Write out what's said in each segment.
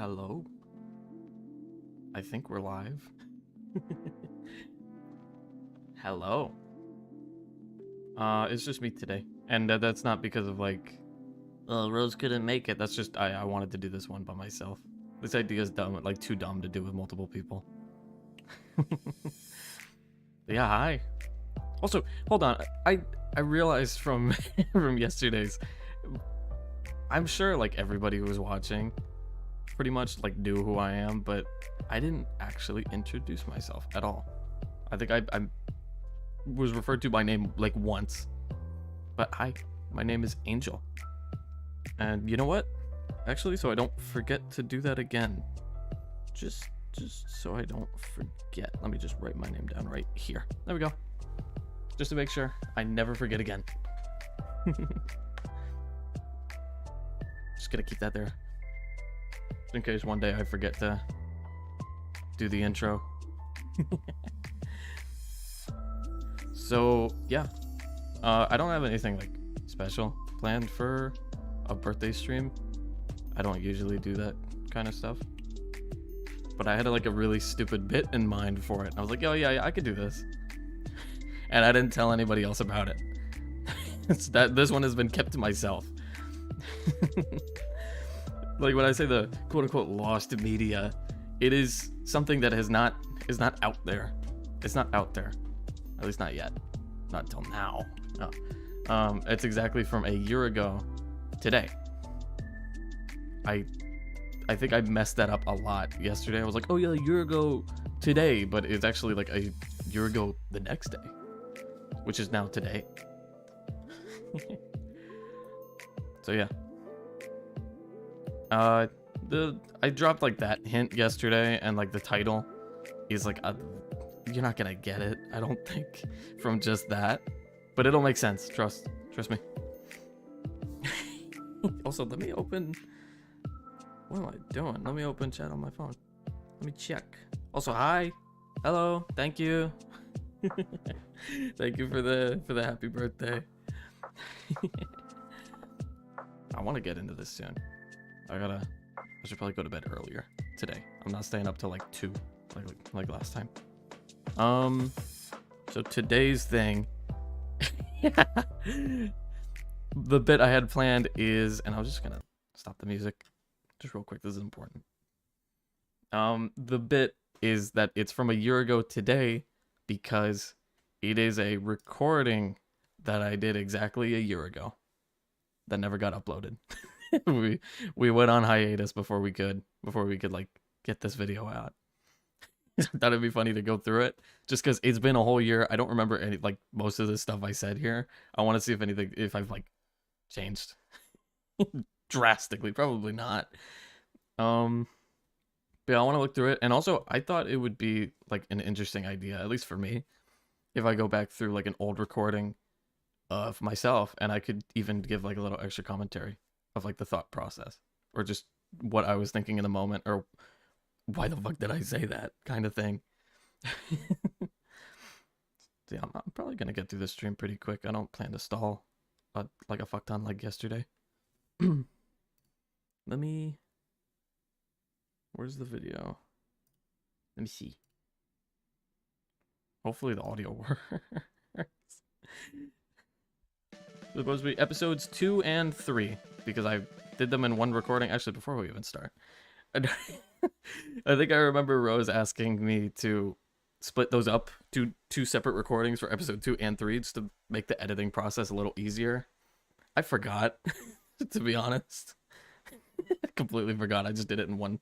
Hello? I think we're live. Hello. It's just me today. And that's not because of like, Rose couldn't make it. That's just, I wanted to do this one by myself. This idea is dumb, like too dumb to do with multiple people. Yeah, hi. Also, hold on. I realized from from yesterday's, I'm sure like everybody who was watching pretty much like knew who I am, but I didn't actually introduce myself at all. I think I was referred to by name like once. But hi, my name is Angel. And you know what? Actually, so I don't forget to do that again. Just so I don't forget. Let me just write my name down right here. There we go. Just to make sure I never forget again. Just gonna keep that there. Just in case one day I forget to do the intro. So, yeah. I don't have anything like special planned for a birthday stream. I don't usually do that kind of stuff. But I had like a really stupid bit in mind for it. I was like, oh yeah, I could do this. And I didn't tell anybody else about it. It's that this one has been kept to myself. Like when I say the quote unquote lost media, it is something that is not out there. It's not out there. At least not yet. Not until now. No. It's exactly from a year ago today. I think I messed that up a lot yesterday. I was like, oh yeah, a year ago today, but it's actually like a year ago the next day, which is now today. So yeah. I dropped like that hint yesterday, and like the title is like you're not gonna get it, I don't think, from just that, but it'll make sense. Trust me. Also, let me open. What am I doing? Let me open chat on my phone. Let me check. Also, hi, hello, thank you. Thank you for the happy birthday. I want to get into this soon. I should probably go to bed earlier today. I'm not staying up till like 2 like last time. So today's thing, the bit I had planned is, and I was just gonna stop the music just real quick, this is important. The bit is that it's from a year ago today because it is a recording that I did exactly a year ago that never got uploaded. we went on hiatus before we could like get this video out. I thought it'd be funny to go through it just because it's been a whole year. I don't remember any like most of the stuff I said here. I want to see if I've like changed drastically. Probably not. But yeah, I want to look through it, and also I thought it would be like an interesting idea, at least for me, if I go back through like an old recording of myself, and I could even give like a little extra commentary of like the thought process, or just what I was thinking in the moment, or why the fuck did I say that kind of thing. Yeah, I'm probably gonna get through this stream pretty quick. I don't plan to stall like a fuck ton like yesterday. Let me... Where's the video? Let me see. Hopefully the audio works. It's supposed to be episodes 2 and 3 because I did them in one recording. Actually, before we even start, I think I remember Rose asking me to split those up to 2 separate recordings for episode 2 and 3 just to make the editing process a little easier. I forgot, to be honest. I completely forgot. I just did it in one.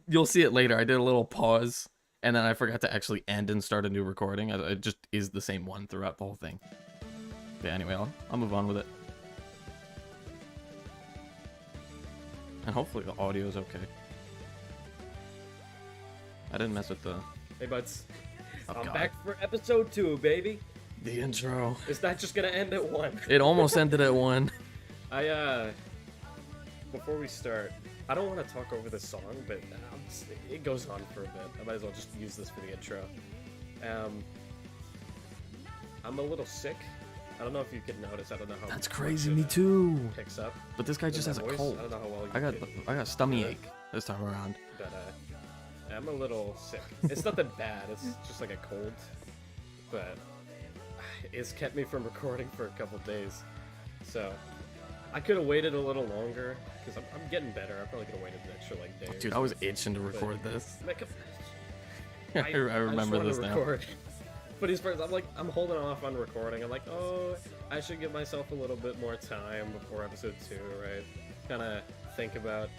You'll see it later. I did a little pause, and then I forgot to actually end and start a new recording. It just is the same one throughout the whole thing. But yeah, anyway, I'll move on with it. And hopefully the audio is okay. I didn't mess with the... Hey buds, Oh, I'm God. back for episode 2, baby. The intro. It's not just gonna end at 1. It almost ended at 1. Before we start, I don't want to talk over the song, but it goes on for a bit. I might as well just use this for the intro. I'm a little sick. I don't know if you could notice. I don't know how. That's much crazy. it, Me too. Picks up. But this guy just has a voice. cold. I don't know how well you I got can stomach hear it. ache this time around. But I'm a little sick. It's nothing bad. It's just like a cold. But it's kept me from recording for a couple days. So I could have waited a little longer because I'm getting better. I probably could have waited an extra like day. Dude, I was itching to record this. I remember this now. record. But I'm holding off on recording. I'm like, oh, I should give myself a little bit more time before episode 2, right? Kind of think about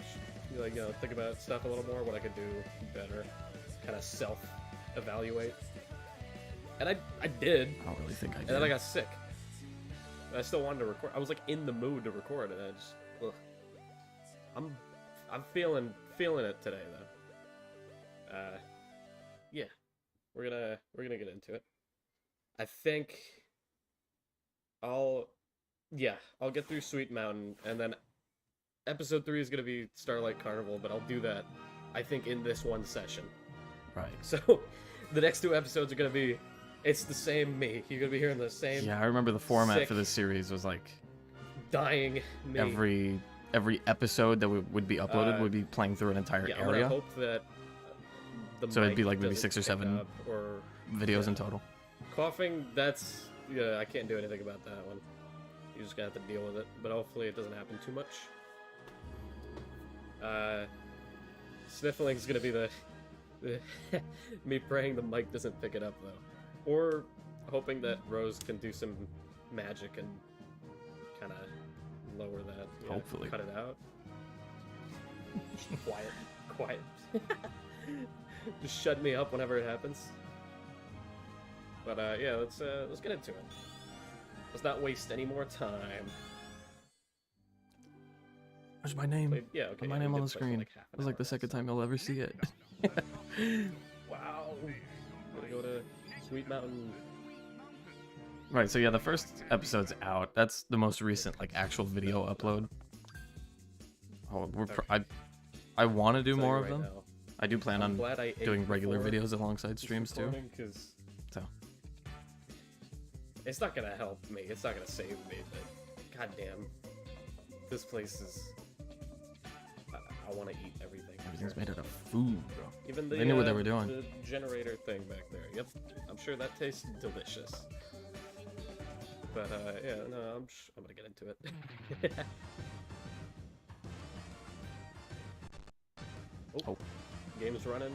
stuff a little more, what I could do better, kind of self-evaluate. And I did. I don't really think I did. And then I got sick. I still wanted to record. I was like in the mood to record, and I just, I'm feeling it today though. Yeah, we're gonna get into it. I think I'll get through Sweet Mountain, and then episode 3 is gonna be Starlight Carnival, but I'll do that, I think, in this one session. Right. So the next 2 episodes are gonna be. It's the same me. You're gonna be hearing the same. Yeah, I remember the format sick, for this series was like dying me. Every episode that would be uploaded would be playing through an entire yeah, area. I hope that So it'd be like maybe 6 or 7 or videos in total. Coughing. I can't do anything about that one. You just gotta have to deal with it. But hopefully it doesn't happen too much. Sniffling's gonna be the me praying the mic doesn't pick it up though. Or hoping that Rose can do some magic and kind of lower that. Hopefully. Cut it out. Quiet. Just shut me up whenever it happens. But yeah, let's get into it. Let's not waste any more time. Where's my name? Yeah, okay. My name on the screen. It was like the second time you'll ever see it. Wow. Gonna go to Sweet Mountain. Right, so yeah, the first episode's out. That's the most recent like actual video upload. Oh, I want to do more of them. Now. I do plan on doing regular before videos alongside streams too. So it's not gonna help me. It's not gonna save me. But goddamn, this place is. I want to eat everything. Everything's made out of food, bro. Even they knew what they were doing. The generator thing back there. Yep, I'm sure that tastes delicious. But yeah, no, I'm gonna get into it. Oh, game's running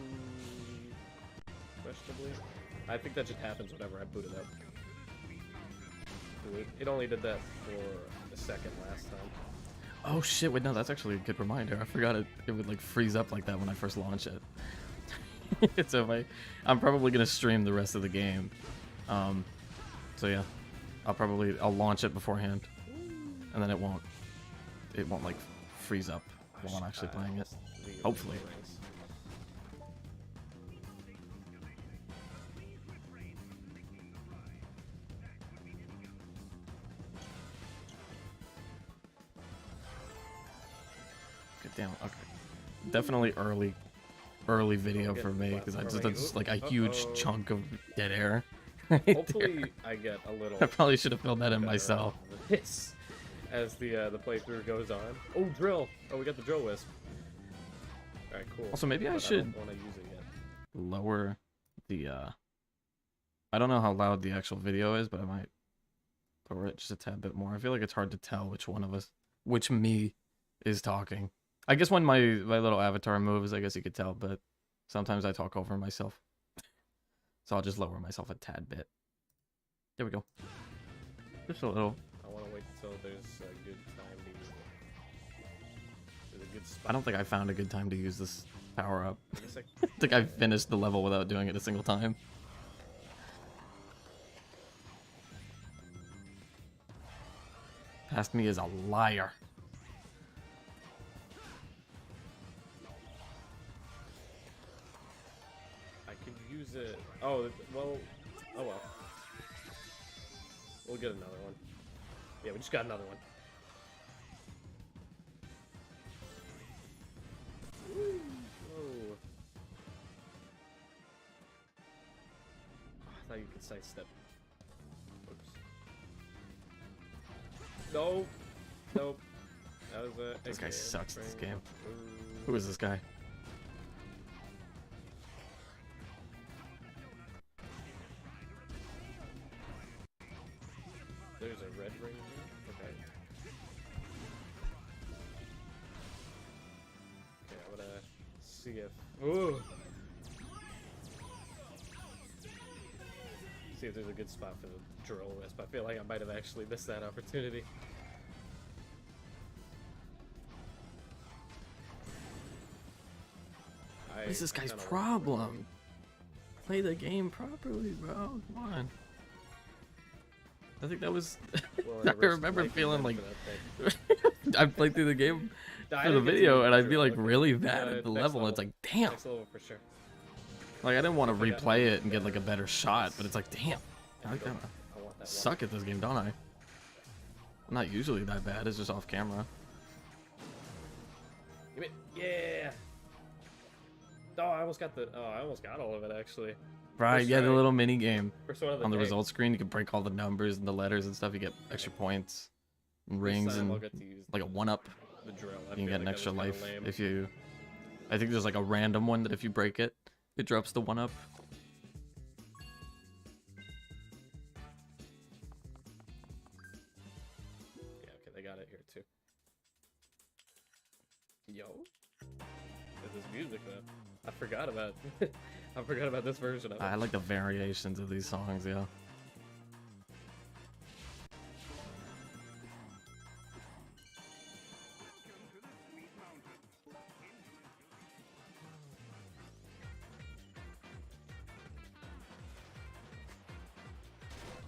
questionably. I think that just happens whenever I boot it up. It only did that for a second last time. Oh shit! Wait, no, that's actually a good reminder. I forgot it would like freeze up like that when I first launch it. So I'm probably gonna stream the rest of the game. So yeah, I'll launch it beforehand, and then it won't like freeze up while I'm actually playing it. Hopefully. Good damn. Okay. Definitely early video for me because that's like a huge chunk of dead air. Right Hopefully, there. I get a little. I probably should have filled that in myself. This, as the playthrough goes on. Oh, drill! Oh, we got the drill wisp. All right, cool. Also, maybe I But should I don't want to use it yet. lower the. I don't know how loud the actual video is, but I might lower it just a tad bit more. I feel like it's hard to tell which me is talking. I guess when my little avatar moves, I guess you could tell, but sometimes I talk over myself. So I'll just lower myself a tad bit. There we go. Just a little. I want to wait until there's a good time to use it. There's a good spot. I don't think I found a good time to use this power up. I guess I think I finished the level without doing it a single time. Past me is a liar. I could use it. Oh, well. Oh well. We'll get another one. Yeah, we just got another one. Whoa. Oh, I thought you could sidestep. Oops. No. Nope. That was a. This guy sucks at this game. Ooh. Who is this guy? There's a red ring here? Okay. Okay, I'm gonna see if. Ooh! See if there's a good spot for the drill wisp. I feel like I might have actually missed that opportunity. What is this guy's problem? Play the game properly, bro. Come on. I think that was. Well, I remember feeling like for that I played through the game thing. for the video, and I'd be like Okay. really bad Yeah, at the next level. It's like, damn. Next level for sure. Like I didn't want to I got- replay it and get like a better shot, but it's like, damn. I kind of I want that suck at this game, don't I? I'm not usually that bad. It's just off camera. one. Give it. Yeah. Oh, I almost got the. Oh, I almost got all of it actually. Right? First Yeah, the try. little mini game First one of the on the day. results screen. You can break all the numbers and the letters and stuff. You get extra points, and rings, This time I'll and get to use like a 1-up. the drill. I You can feel get like an that extra was kinda life lame. if you. I think there's like a random one that if you break it, it drops the 1-up. Yeah, okay, they got it here too. Yo, there's this music though. I forgot about. I forgot about this version of it. I like the variations of these songs, yeah.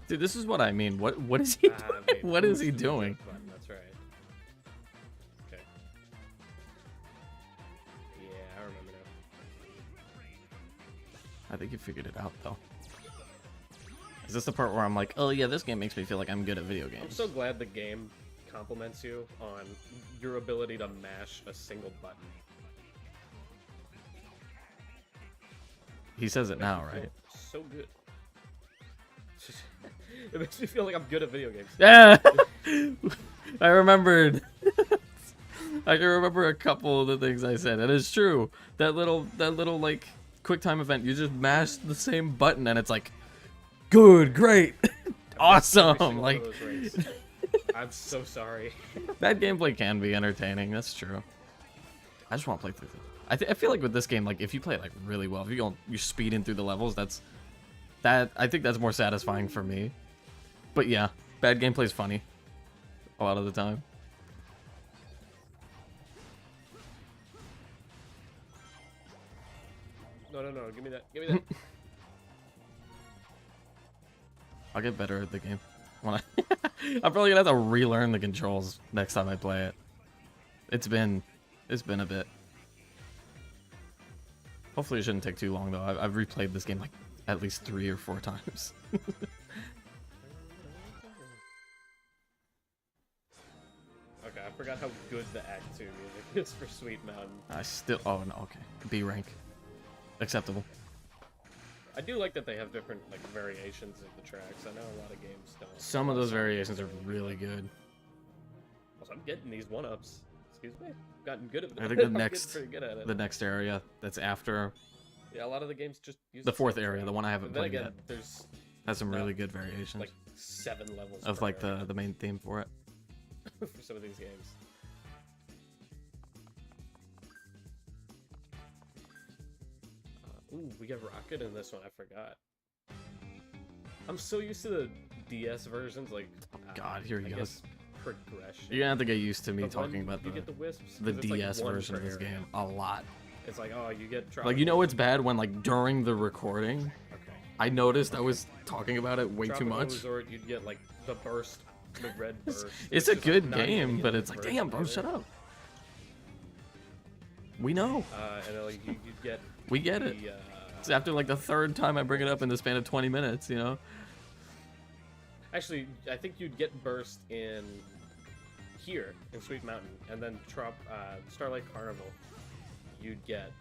Dude, this is what I mean. What is he doing? wait, What is push he the doing? jump button, that's right. Okay. Yeah, I remember now. I think you figured it out though. Is this the part where I'm like, oh yeah, this game makes me feel like I'm good at video games? I'm so glad the game compliments you on your ability to mash a single button. He says it Makes now, me feel right? So good. It makes me feel like I'm good at video games. Yeah, I remembered. I can remember a couple of the things I said, and it's true. That little like quick time event, you just mash the same button, and it's like, good, great, Every awesome. single one Like of those rings. I'm so sorry. that gameplay can be entertaining. That's true. I just want to play through it. I feel like with this game, like if you play it like really well, if you're speeding through the levels, I think that's more satisfying for me. But yeah, bad gameplay is funny a lot of the time. No, give me that. Give me that. I'll get better at the game. I'm probably gonna have to relearn the controls next time I play it. It's been a bit. Hopefully it shouldn't take too long though. I've replayed this game like at least 3 or 4 times. Okay, I forgot how good the Act 2 music is for Sweet Mountain. Oh no, okay. B rank. Acceptable. I do like that they have different like variations of the tracks. I know a lot of games don't. Some of those variations are really good. Also, I'm getting these 1-ups. Excuse me. I've gotten good at it. I think the I'm getting next pretty good at it. the next area that's after Yeah, a lot of the games just use the 4th same area, track. the one I haven't Then played again, yet, there's has some no, really good variations like 7 levels of per like area the main theme for it. for some of these games. Ooh, we got Rocket in this one. I forgot. I'm so used to the DS versions, like. God, here he I goes. guess progression. You're gonna have to get used to me But when talking about you get the wisps. the 'cause it's, like, DS one version per of this area. game a lot. It's like, oh, you get. Like, you know it's bad when like during the recording, Okay. I noticed I was talking about it way too Tropical much. Resort, you'd get like the burst, the red burst. It's a just, good not even game, getting but the it's like, burst damn, bro, of it. shut up. We know. And then, like, you'd get. We get it. The, It's after like the 3rd time I bring it up in the span of 20 minutes, you know? actually, I think you'd get burst in here in Sweet Mountain, and then Starlight Carnival, you'd get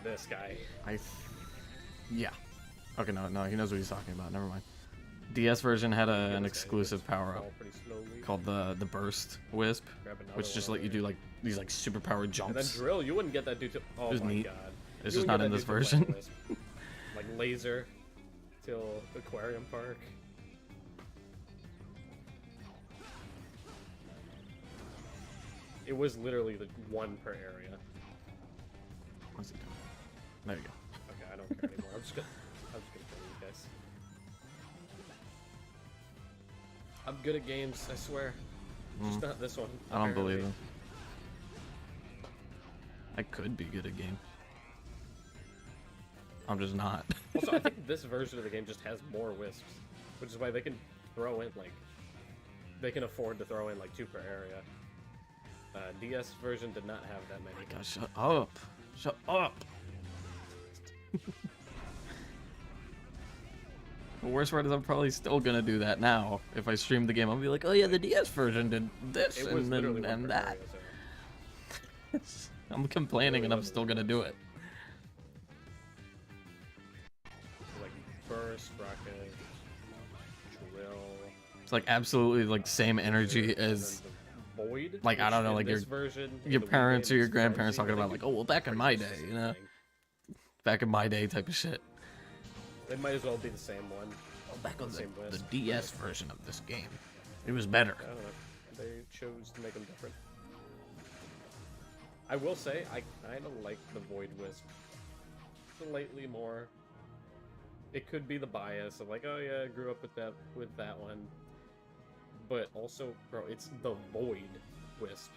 this guy. Yeah. Okay, no, he knows what he's talking about. Never mind. DS version had Yeah, an this guy exclusive just power up fall pretty slowly. called the Burst Wisp, Grab another which one just let over you here. do like these like super powered And then jumps. drill, you wouldn't get that dude to. Oh was my neat. god. It's You just wouldn't not get in that this dude to play version. Wisp. Like laser till Aquarium Park. It was literally the one per area. What's it doing? There you go. Okay, I don't care anymore. I'm just gonna kill you guys. I'm good at games, I swear. Just not this one. I don't apparently. believe it. I could be good at game. I'm just not. Also, I think this version of the game just has more wisps, which is why they can throw in like they can afford to throw in like 2 per area. DS version did not have that many. Gosh, shut up. Shut up. The worst part is I'm probably still gonna do that now. If I stream the game, I'll be like, oh yeah, the DS version did this It was and, literally and, one and per that. area, so. I'm complaining and I'm still gonna do it. Like burst, rocket, drill. It's like absolutely like same energy and as then the void. like, I don't know, which like in your- this version, in your the Wii parents or game your is grandparents frenzy. talking about They like, do oh well, back in pretty my much day, the you same know, thing. back in my day type of shit. They might as well be the same one. Back on Same the wisp. DS version of this game, it was better. I don't know. They chose to make them different. I will say, I kind of like the Void Wisp slightly more. It could be the bias of like, oh yeah, I grew up with that one. But also, bro, it's the Void Wisp.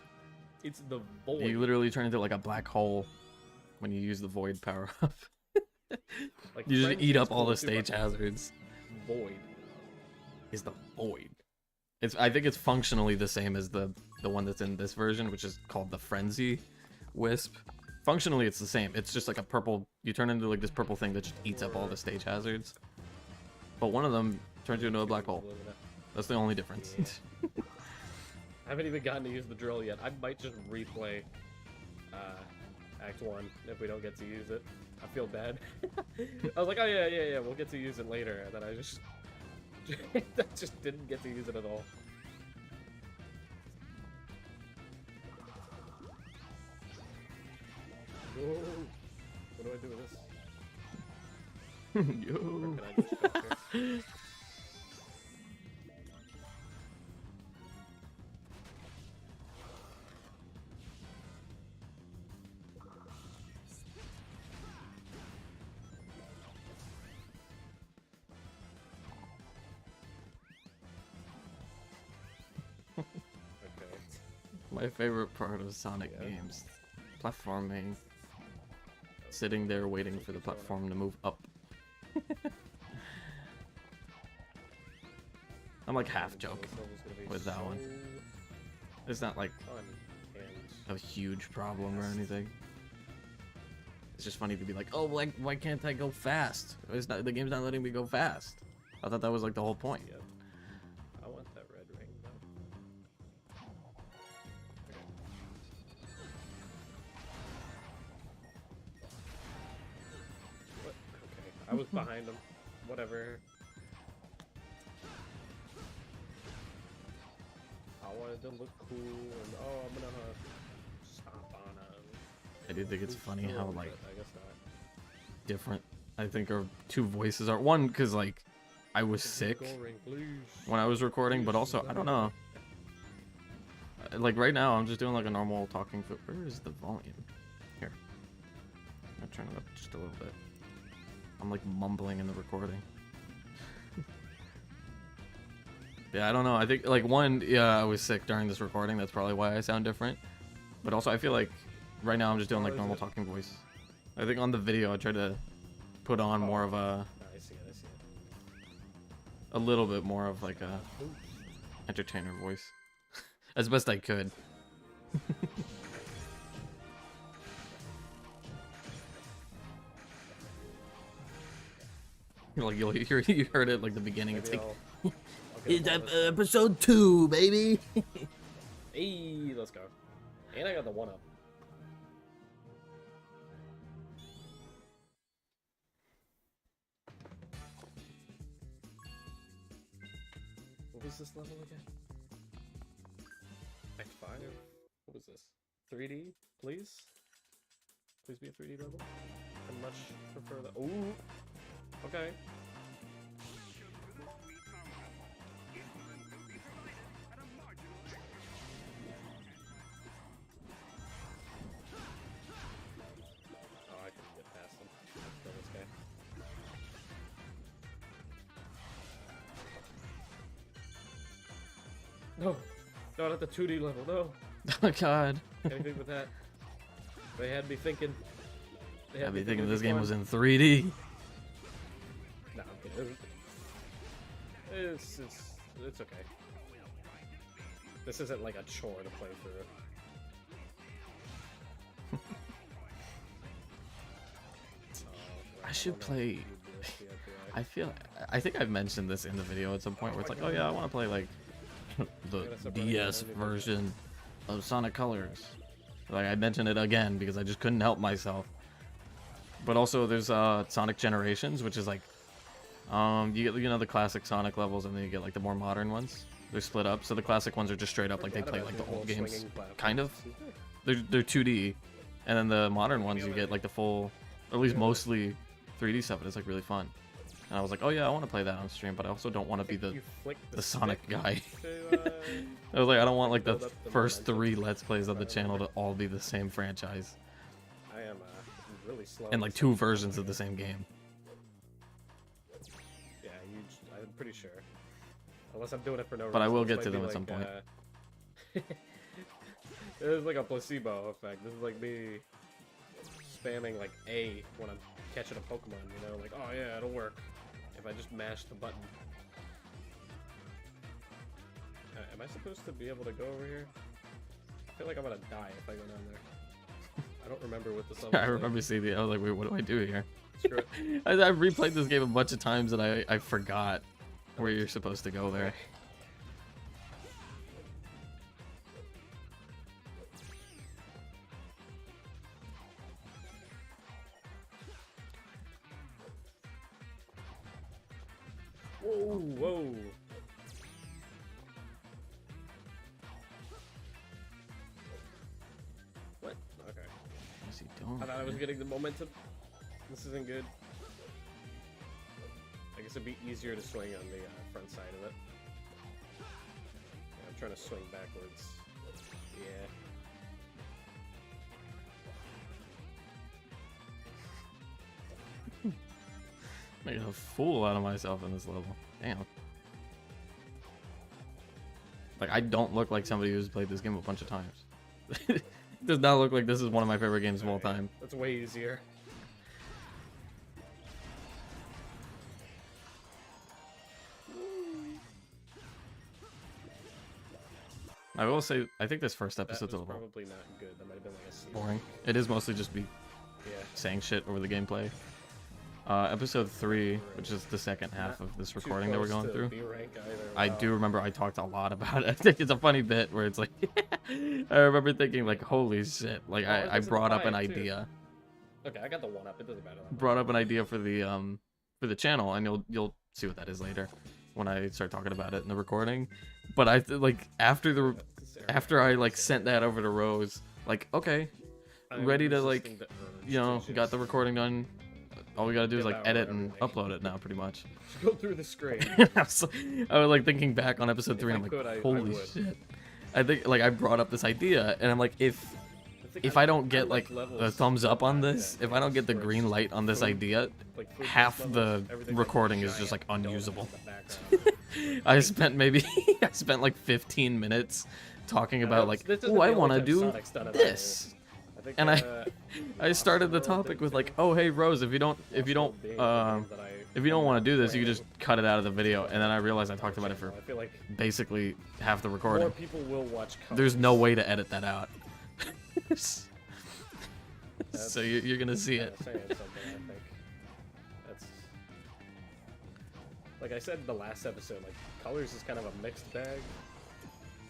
It's the Void. You literally turn into like a black hole when you use the void power up. Like, You just Frenzy eat is up all cool the too, stage but hazards. Void. Is the void. I think it's functionally the same as the one that's in this version, which is called the Frenzy Wisp. Functionally, it's the same. It's just like a purple. You turn into like this purple thing that just eats up all the stage hazards. But one of them turns you into a black hole. That's the only difference. Yeah. I haven't even gotten to use the drill yet. I might just replay Act 1 if we don't get to use it. I feel bad. I was like, oh yeah, we'll get to use it later, and then I just I just didn't get to use it at all. Whoa. What do I do with this? Yo. Or can I just go here? Okay. My favorite part of Sonic Yeah. games, platforming, sitting there waiting for the platform to move up. I'm like half joking This level's gonna be with that one. so It's not like fun and a huge problem or anything. It's just funny to be like, oh, why can't I go fast? It's not, the game's not letting me go fast. I thought that was like the whole point. Yep. I want that red ring though. Okay. What? Okay. I was behind him. Whatever. I wanted to look cool and oh, I'm gonna stomp on him. I do think it's funny how But like I guess not. different I think our two voices are. One, because like I was sick Ring, please. when I was recording, but also I don't know. Like right now, I'm just doing like a normal talking. Where is the volume? Here, I'm gonna turn it up just a little bit. I'm like mumbling in the recording. Yeah, I don't know. I think like one, yeah, I was sick during this recording. That's probably why I sound different. But also, I feel like right now I'm just doing like normal talking voice. I think on the video I tried to put on more of a I see it. I see it. a little bit more of like a entertainer voice as best I could. Like you heard it like the beginning. It's Maybe like I'll get it's him on this. episode 2, baby. Hey, let's go. And I got the 1-up. was this level again? Act 5? What was this? 3D, please? Please be a 3D level? I much prefer the. Ooh! Okay. Oh, I couldn't get past him. Let's kill this guy. No! Not at the 2D level, no! Oh god. Anything with that. They had me thinking. I'd be thinking this game was in 3D. No, I'm kidding. It's okay. This isn't like a chore to play through. I should play. I think I've mentioned this in the video at some point where it's like, oh yeah, I want to play like the DS version of Sonic Colors. Like I mentioned it again because I just couldn't help myself. But also there's Sonic Generations, which is like you get the classic Sonic levels, and then you get like the more modern ones. They're split up, so the classic ones are just straight up like they play like the old games, kind of. They're 2D, and then the modern ones you get like the full, or at least mostly 3D stuff. And it's like really fun. And I was like, oh yeah, I want to play that on stream, but I also don't want to be the Sonic guy. I was like, I don't want like the first 3 Let's Plays of the channel to all be the same franchise. I am really slow. And like 2 versions of the same game. Yeah, I'm pretty sure. Unless I'm doing it for no reason. But I will get to them at some point. There's like a placebo effect. This is like me spamming like A when I'm catching a Pokemon, you know? Like, oh yeah, it'll work if I just mash the button. Am I supposed to be able to go over here? I feel like I'm gonna die if I go down there. I don't remember what this level I remember seeing it. I was like, wait, what do I do here? Screw it. I've replayed this game a bunch of times and I forgot where you're supposed to go there. Whoa, whoa. What? Okay. What's he doing? I thought I was getting the momentum. This isn't good. I guess it'd be easier to swing on the front side of it. Yeah, I'm trying to swing backwards. Yeah. Making a fool out of myself in this level. Damn. Like, I don't look like somebody who's played this game a bunch of times. It does not look like this is one of my favorite games of all time. That's way easier. I will say, I think this first episode's a little probably not good. That might have been like a scene. boring. It is mostly just me saying shit over the gameplay. Episode 3, which is the second half of this recording that we're going through. I do remember I talked a lot about it. I think it's a funny bit where it's like, I remember thinking like, holy shit! Like I brought up an idea. Okay, I got the 1-up. It doesn't matter. Brought up an idea for the channel, and you'll see what that is later when I start talking about it in the recording. But I like after I like sent that over to Rose, like okay, ready to like, you know, got the recording done. All we gotta do is like edit and upload it now, pretty much. Just go through the screen. I was like thinking back on episode 3, and I'm like, holy shit! I think like I brought up this idea, and I'm like, if I don't get like the thumbs up on this, if I don't get the green light on this idea, half the recording is just like unusable. I spent like 15 minutes talking about like, oh, I want to do this. And I started the topic with like, oh hey Rose, if you don't want to do this, you can just cut it out of the video. And then I realized I talked about it for basically half the recording. More people will watch Colors. There's no way to edit that out. So you're gonna see it. Saying something, I think. That's like I said in the last episode. Like Colors is kind of a mixed bag.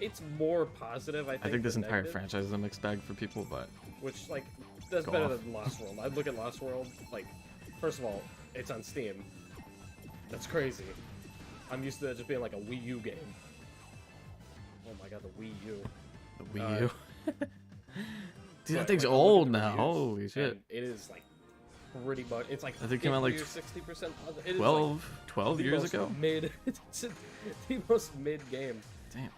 It's more positive, I think. I think this than entire negative, franchise is a mixed bag for people, but which like that's better than Lost World. I'd look at Lost World like, first of all, it's on Steam. That's crazy. I'm used to that just being like a Wii U game. I got the Wii U. The Wii U. Dude, that But, thing's like, I'll look old at the now. reviews, Holy shit. and it is like pretty much. It's like I think it came out like 60%. It is 12 the years most ago. Mid. It's the most mid game. Damn.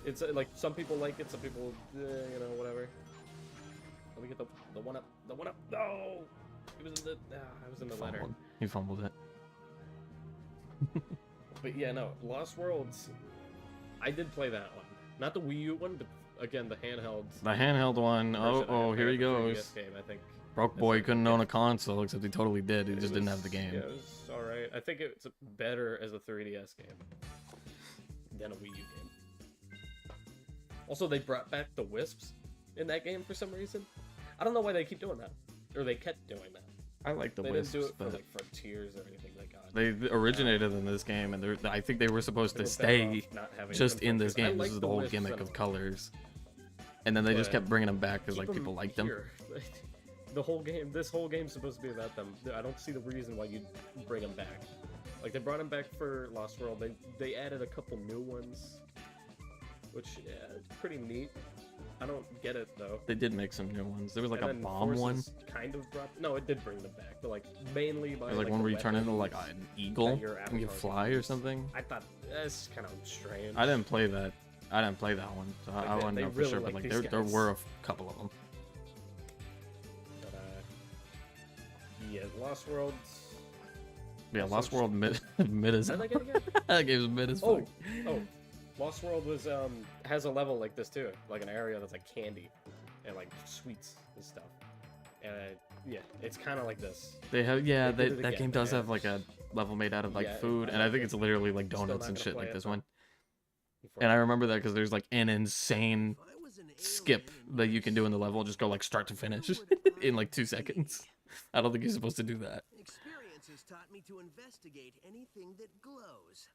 It's like some people like it, some people, you know, whatever. Let me get the one up. The one up. No, it was in the. I was in the letter. He fumbled it. But yeah, no, Lost Worlds. I did play that one, not the Wii U one, but again the handheld. The handheld one. version. Oh, here he the 3DS goes. Game, I think. Broke That's boy like- couldn't own a console, except he totally did. He It just didn't was- have the game. Yeah, it was alright. I think it's better as a 3DS game than a Wii U game. Also, they brought back the Wisps in that game for some reason. I don't know why they keep doing that, or they kept doing that. I like the They Wisps, didn't do it for but like Frontiers or anything like that. they originated in this game, and I think they were supposed They to were better stay off not having just them in this Frontiers. I game. This like is the whole Wisps gimmick and- of colors. And then they just But kept bringing them back because Keep like people liked them. here. The whole game, this whole game's supposed to be about them. I don't see the reason why you'd bring them back. Like they brought them back for Lost World. They added a couple new ones, which is pretty neat. I don't get it though. They did make some new ones. There was like And a then bomb one. Forces kind of brought. No, it did bring them back, but like mainly by There's like one the where you turn into like weapons an eagle your and you avatar fly can or use. something. I thought that's kind of strange. I didn't play that. I didn't play that one, so Like, I they- wouldn't they know for really sure. But like like these there guys. were a couple of them. But, yeah, Lost Worlds. Yeah, Also Lost just- World mid as How did I get again? that game's mid as Oh, fuck. oh, Lost World was has a level like this too, like an area that's like candy and like sweets and stuff. And yeah, it's kind of like this. They have they did it that again, game does yeah. have like a level made out of like Yeah, food, I and I like think it. it's literally like Still donuts not and gonna shit play like it, this though. one. And I remember that because there's like an insane skip that you can do in the level, just go like start to finish in like 2 seconds. I don't think you're supposed to do that. Experience has taught me to investigate anything that glows.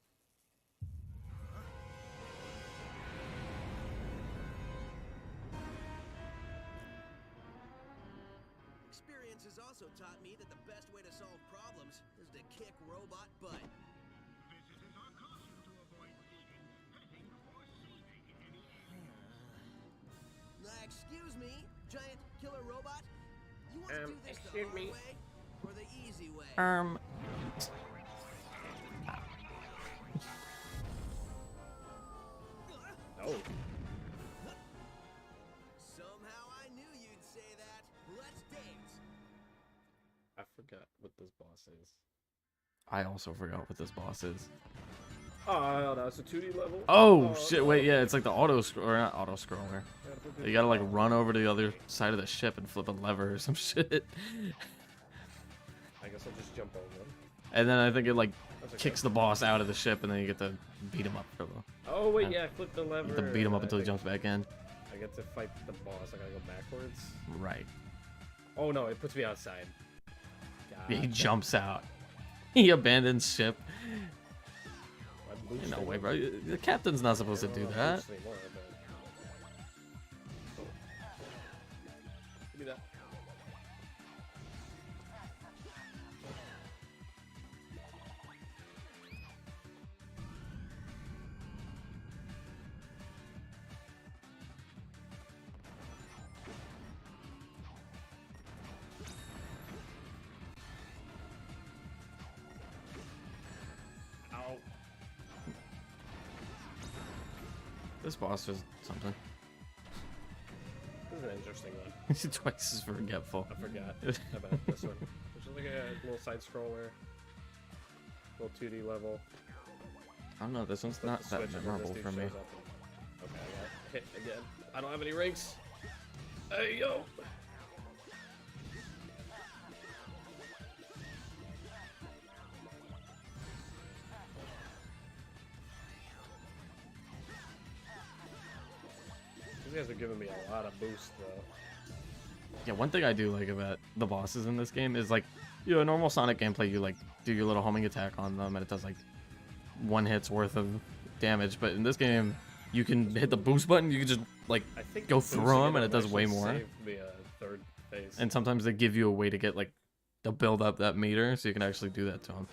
Experience has also taught me that the best way to solve problems is to kick robot butt. Excuse me, giant killer robot? You want to do this the excuse hard me. way or the easy way? Oh, Somehow I knew you'd say that. Let's dance. I forgot what this boss is. I also forgot what this boss is. Oh, no, it's a 2D level. Oh shit! no. Wait, yeah, it's like the or not auto scroller. You gotta like run over to the other side of the ship and flip a lever or some shit. I guess I'll just jump over him. And then I think it like That's okay. kicks the boss out of the ship, and then you get to beat him up for the. Oh wait, Yeah. yeah, click the lever. You get to beat him up and until I he jumps back in. think I get to fight the boss. I gotta go backwards. Right. Oh no, it puts me outside. Yeah, he God. jumps out. He abandons ship. I boosted No way, him. bro. The captain's not supposed to I do don't know that. if I boosted anymore, but- Give me that. Ow. This boss is something. This is an interesting one. He's twice as forgetful. I forgot about this one. It's just like a little side scroller, little 2D level. I don't know. This one's Flip not the that switch and then memorable this for dude me. shows up and- Okay, I got hit again. I don't have any rings. Hey yo! These guys are giving me a lot of boost though. Yeah, one thing I do like about the bosses in this game is like, you know, normal Sonic gameplay, you like do your little homing attack on them and it does like 1 hit's worth of damage. But in this game, you can hit the boost button, you can just like, I think Go boosting through 'em it and it does way actually more. saved me a third phase. and sometimes they give you a way to get like, to build up that meter so you can actually do that to them.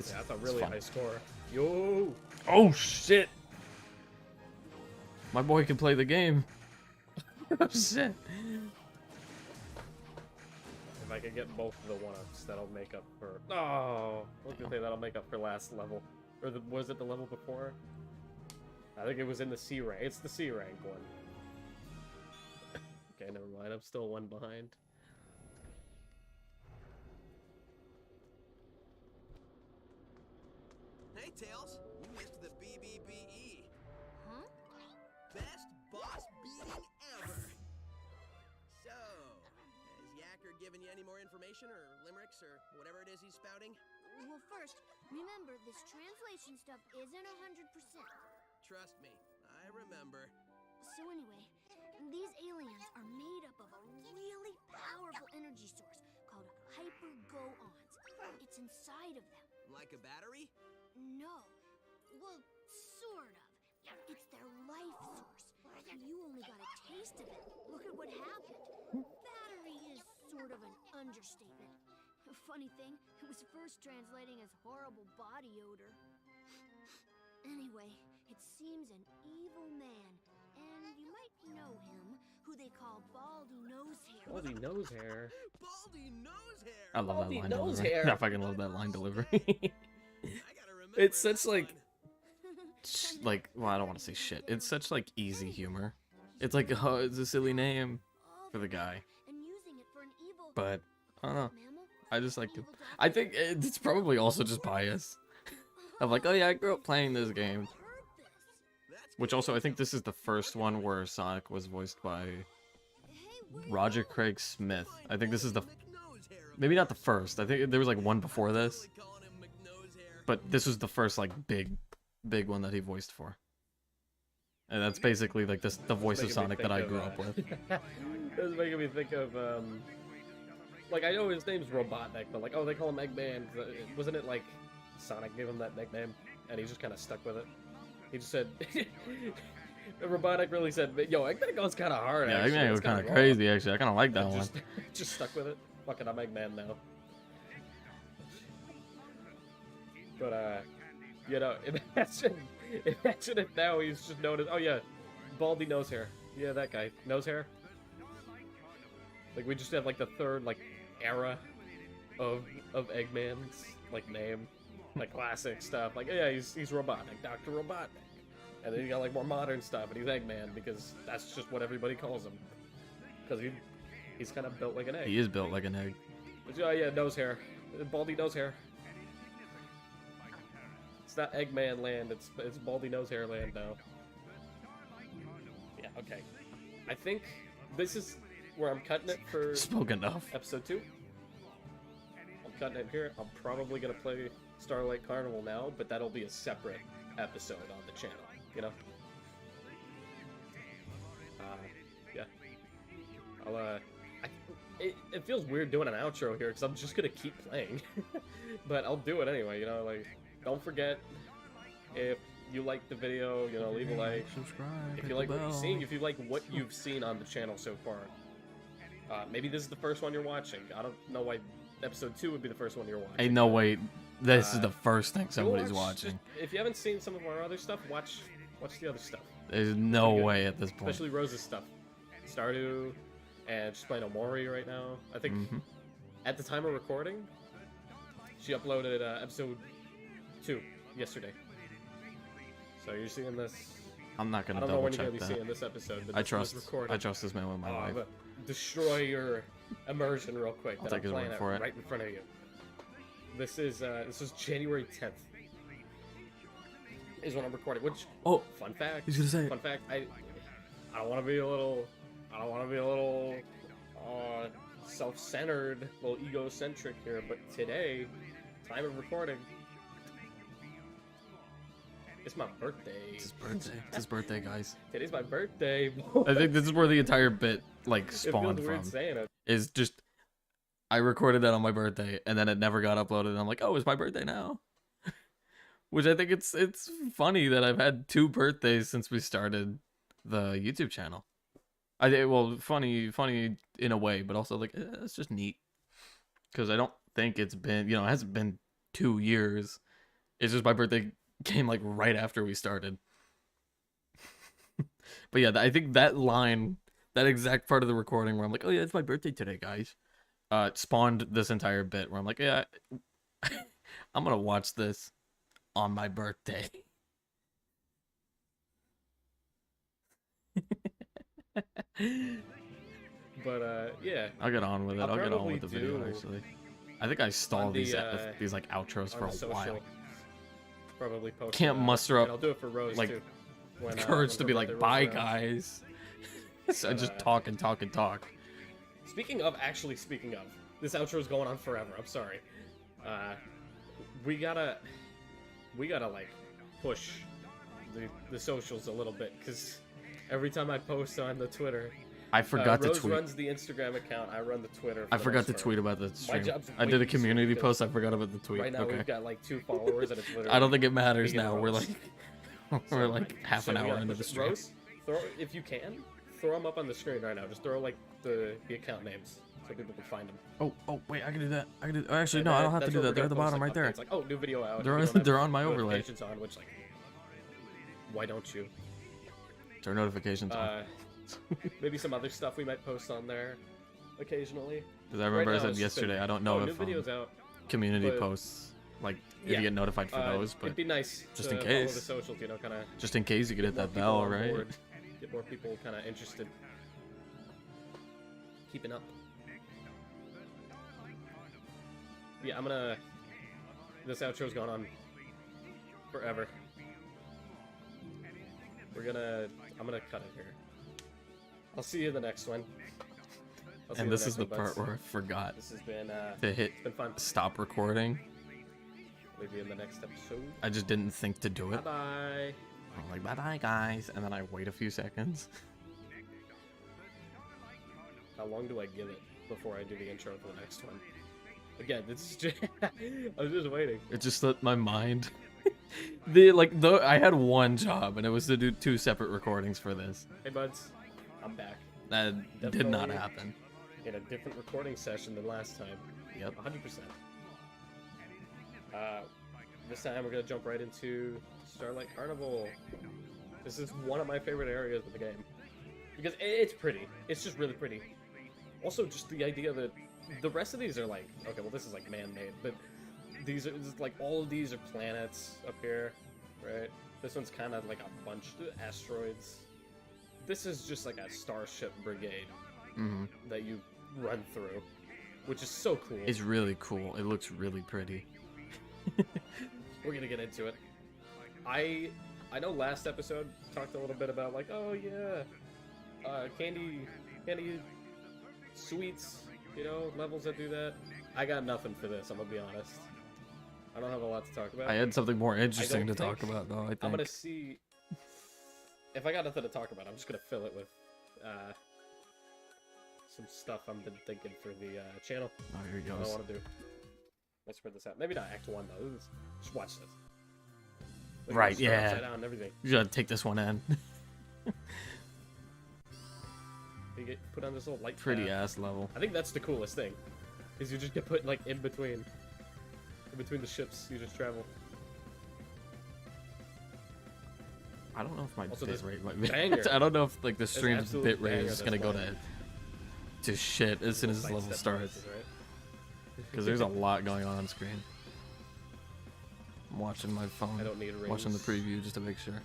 yeah, that's a it's really fun. high score. Yo! Oh shit! My boy can play the game. Oh, shit. If I could get both of the one-ups, that'll make up for... Oh! I was gonna say that'll make up for last level. Or was it the level before? I think it was in the C rank. It's the C rank one. Okay, never mind. I'm still one behind. Hey, Tails, you missed the BBBE. Huh? Best boss beating ever. So, has Yacker given you any more information or limericks or whatever it is he's spouting? Well, first, remember, this translation stuff isn't 100%. Trust me, I remember. So anyway, these aliens are made up of a really powerful energy source called hyper-go-ons. It's inside of them. Like a battery? No. Well, sort of. It's their life source. You only got a taste of it. Look at what happened. Battery is sort of an understatement. Funny thing, it was first translating as horrible body odor. Anyway, it seems an evil man, and you might know him, who they call Baldy Nosehair. Baldy Nosehair. Baldy Nosehair! I love that Baldy line nose delivery. hair. I fucking love that line delivery. I gotta remember It's such that like... one. Like, well, I don't want to say shit. It's such like easy humor. It's like, oh, it's a silly name for the guy, And using it for an evil but I don't know. mammal? I just like to. I think it's probably also just bias. I'm like, oh yeah, I grew up playing this game. That's Which also, I think this is the first one where Sonic was voiced by Hey, where you Roger going? Craig Smith. I think this is the, McNosehair. maybe not the first. I think there was like one before this, Really calling him McNosehair. but this was the first like big one that he voiced for. And that's basically like this, the voice of Making me Sonic think that I of, grew up with. This is making me think of, like, I know his name's Robotnik, but like, oh, they call him Eggman. Wasn't it like Sonic gave him that nickname, and he just kind of stuck with it? He just said, Robotnik really said, yo, Eggman goes kind of hard, Yeah, actually. Eggman It's was kind kinda of raw." crazy actually. I kind of like that And one. just stuck with it. Fuck it, I'm Eggman now. But, you know, imagine if now he's just known as, oh yeah, Baldy Nosehair. Yeah, that guy. Nosehair. Like, we just have, like, the third, like, era of Eggman's, like, name. Like, classic stuff. Like, yeah, he's Robotnik, Dr. Robotnik. And then you got, like, more modern stuff, and he's Eggman, because that's just what everybody calls him. Because he's kind of built like an egg. He is built like an egg. But, oh, yeah, Nosehair. Baldy Nosehair. It's not Eggman land, it's Baldy Nosehair land now. Yeah, okay. I think this is where I'm cutting it for Spoke enough. episode 2. I'm cutting it here. I'm probably gonna play Starlight Carnival now, but that'll be a separate episode on the channel, you know? Yeah. It feels weird doing an outro here, because I'm just gonna keep playing. But I'll do it anyway, you know, like, don't forget, if you like the video, you know, leave a like. Subscribe. If you like what you've seen, if you like what you've seen on the channel so far, maybe this is the first one you're watching. I don't know why episode 2 would be the first one you're watching. Hey, no wait. This is Uh, the first thing Go somebody's watch- watching. just- if you haven't seen some of our other stuff, watch the other stuff. There's no good. way at this point. Especially Rose's stuff. Stardew, and she's playing Omori right now. I think Mhm. at the time of recording, she uploaded episode 2 yesterday. So you're seeing this. I'm not I gonna don't know double when you're check gonna be that. seeing this episode, but I this was trust. recorded. I trust this man with my life. But destroy your immersion real quick. I'll that take I'm his playing word for it. right in front of you. This is January 10th. Is when I'm recording. Which Oh, fun fact. he's gonna say it. Fun fact. I don't want to be a little. Self-centered, a little egocentric here, but today, time of recording, it's my birthday. It's his birthday. It's his birthday, guys. Today's my birthday. I think this is where the entire bit like it spawned feels weird from. saying it. Is just I recorded that on my birthday and then it never got uploaded. And I'm like, oh, it's my birthday now. Which I think it's funny that I've had 2 birthdays since we started the YouTube channel. Well, funny in a way, but also like it's just neat because I don't think it's been, it hasn't been 2 years. It's just my birthday came like right after we started. But yeah, I think that line, that exact part of the recording where I'm like, oh yeah, it's my birthday today, guys, spawned this entire bit where I'm like, yeah, I'm gonna watch this on my birthday. But yeah, I'll get on with it. I'll I'll get on probably with the video do actually. I think I stalled the, these like outros for on a the social, while. probably post. Can't muster up and I'll do it for Rose like too. When, courage when to her be birthday like, rolls bye around. guys. So I just But, talk and talk and talk. Speaking of, this outro is going on forever. I'm sorry. We gotta like push the socials a little bit, because every time I post on the Twitter, I forgot to Rose tweet. runs the Instagram account. I run the Twitter. I forgot to tweet about the My stream. job's I way did a easier community because post. I forgot about the tweet. Right now Okay. we've got like 2 followers, and it's literally. I don't think it matters me and now. We're Rose. like we're like half an we hour gotta into push the it. stream. Rose, if you can, throw them up on the screen right now. Just throw like the account names so people can find them. Oh wait, I can do that. I can do. Oh, actually, no, I don't have to do that. They're at the bottom right there. It's like, oh, new video out. They're You on- don't have they're on my overlay. notifications on, which like, why don't you? Turn notifications on. Maybe some other stuff we might post on there occasionally. Because I remember right I now said it's just yesterday, been, I don't know new if videos out. community but- posts, like, if Yeah. you get notified for those, but it'd be nice just to in follow case. the socials, you know, kind of just in case you could hit that bell, right? Get more people kind of interested. Keeping up. Yeah, this outro's gone on forever. I'm gonna cut it here. I'll see you in the next one. I'll see you in And this is the next one, part buds. where I forgot This has been to hit it's been fun. stop recording. Maybe in the next episode. I just didn't think to do Bye it. bye. I'm like, bye bye guys, and then I wait a few seconds. How long do I give it before I do the intro for the next one? Again, it's just I was just waiting. It just slipped my mind. I had one job, and it was to do 2 separate recordings for this. Hey buds, I'm back That did not Definitely. happen. in a different recording session than last time. Yep. 100%. This time we're gonna jump right into Starlight Carnival. This is one of my favorite areas of the game because it's pretty. It's just really pretty. Also, just the idea that the rest of these are like, okay, well this is like man-made, but these are just like all of these are planets up here, right? This one's kind of like a bunch of asteroids. This is just like a starship brigade Hmm. that you run through, which is so cool. It's really cool. It looks really pretty. We're gonna get into it. I know last episode talked a little bit about like, oh yeah, candy sweets, you know, levels that do that. I got nothing for this. I'm gonna be honest. I don't have a lot to talk about. I had something more interesting to don't talk think- about, though. I think. I'm gonna see if I got nothing to talk about. I'm just gonna fill it with some stuff I've been thinking for the channel. Oh, here he What I goes. want to do. Let's spread this out. Maybe not Act 1 though. Just watch this. Look at Right, this, turn yeah. Upside down and everything. You gotta take this one in. You get put on this little light. Pretty path. ass level. I think that's the coolest thing, is you just get put like in between the ships. You just travel. I don't know if my Also, bit this rate might be. banger. I don't know if like the stream's absolute bit rate banger is that's gonna go playing. to shit as soon as this Sidestep level starts. noises, right? Because there's a lot going on screen. I'm watching my phone. I don't need rings. Watching the preview just to make sure.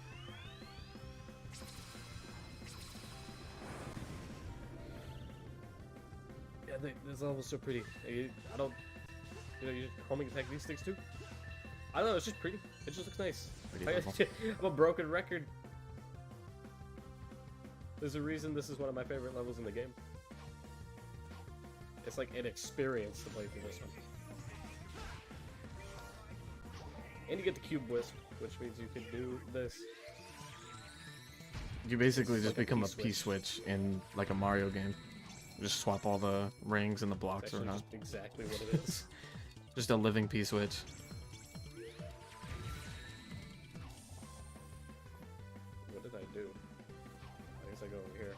Yeah, this level's so pretty. I don't. You know, you just homing attack these things too. I don't know. It's just pretty. It just looks nice. Pretty level. I'm a broken record. There's a reason this is one of my favorite levels in the game. It's like an experience to play through this one. And you get the cube wisp, which means you can do this. You basically It's just like a become a P-switch. P-switch in like a Mario game. Just swap all the rings and the It's blocks actually around. just exactly what it is. Just a living P-switch. What did I do? I guess I go over here.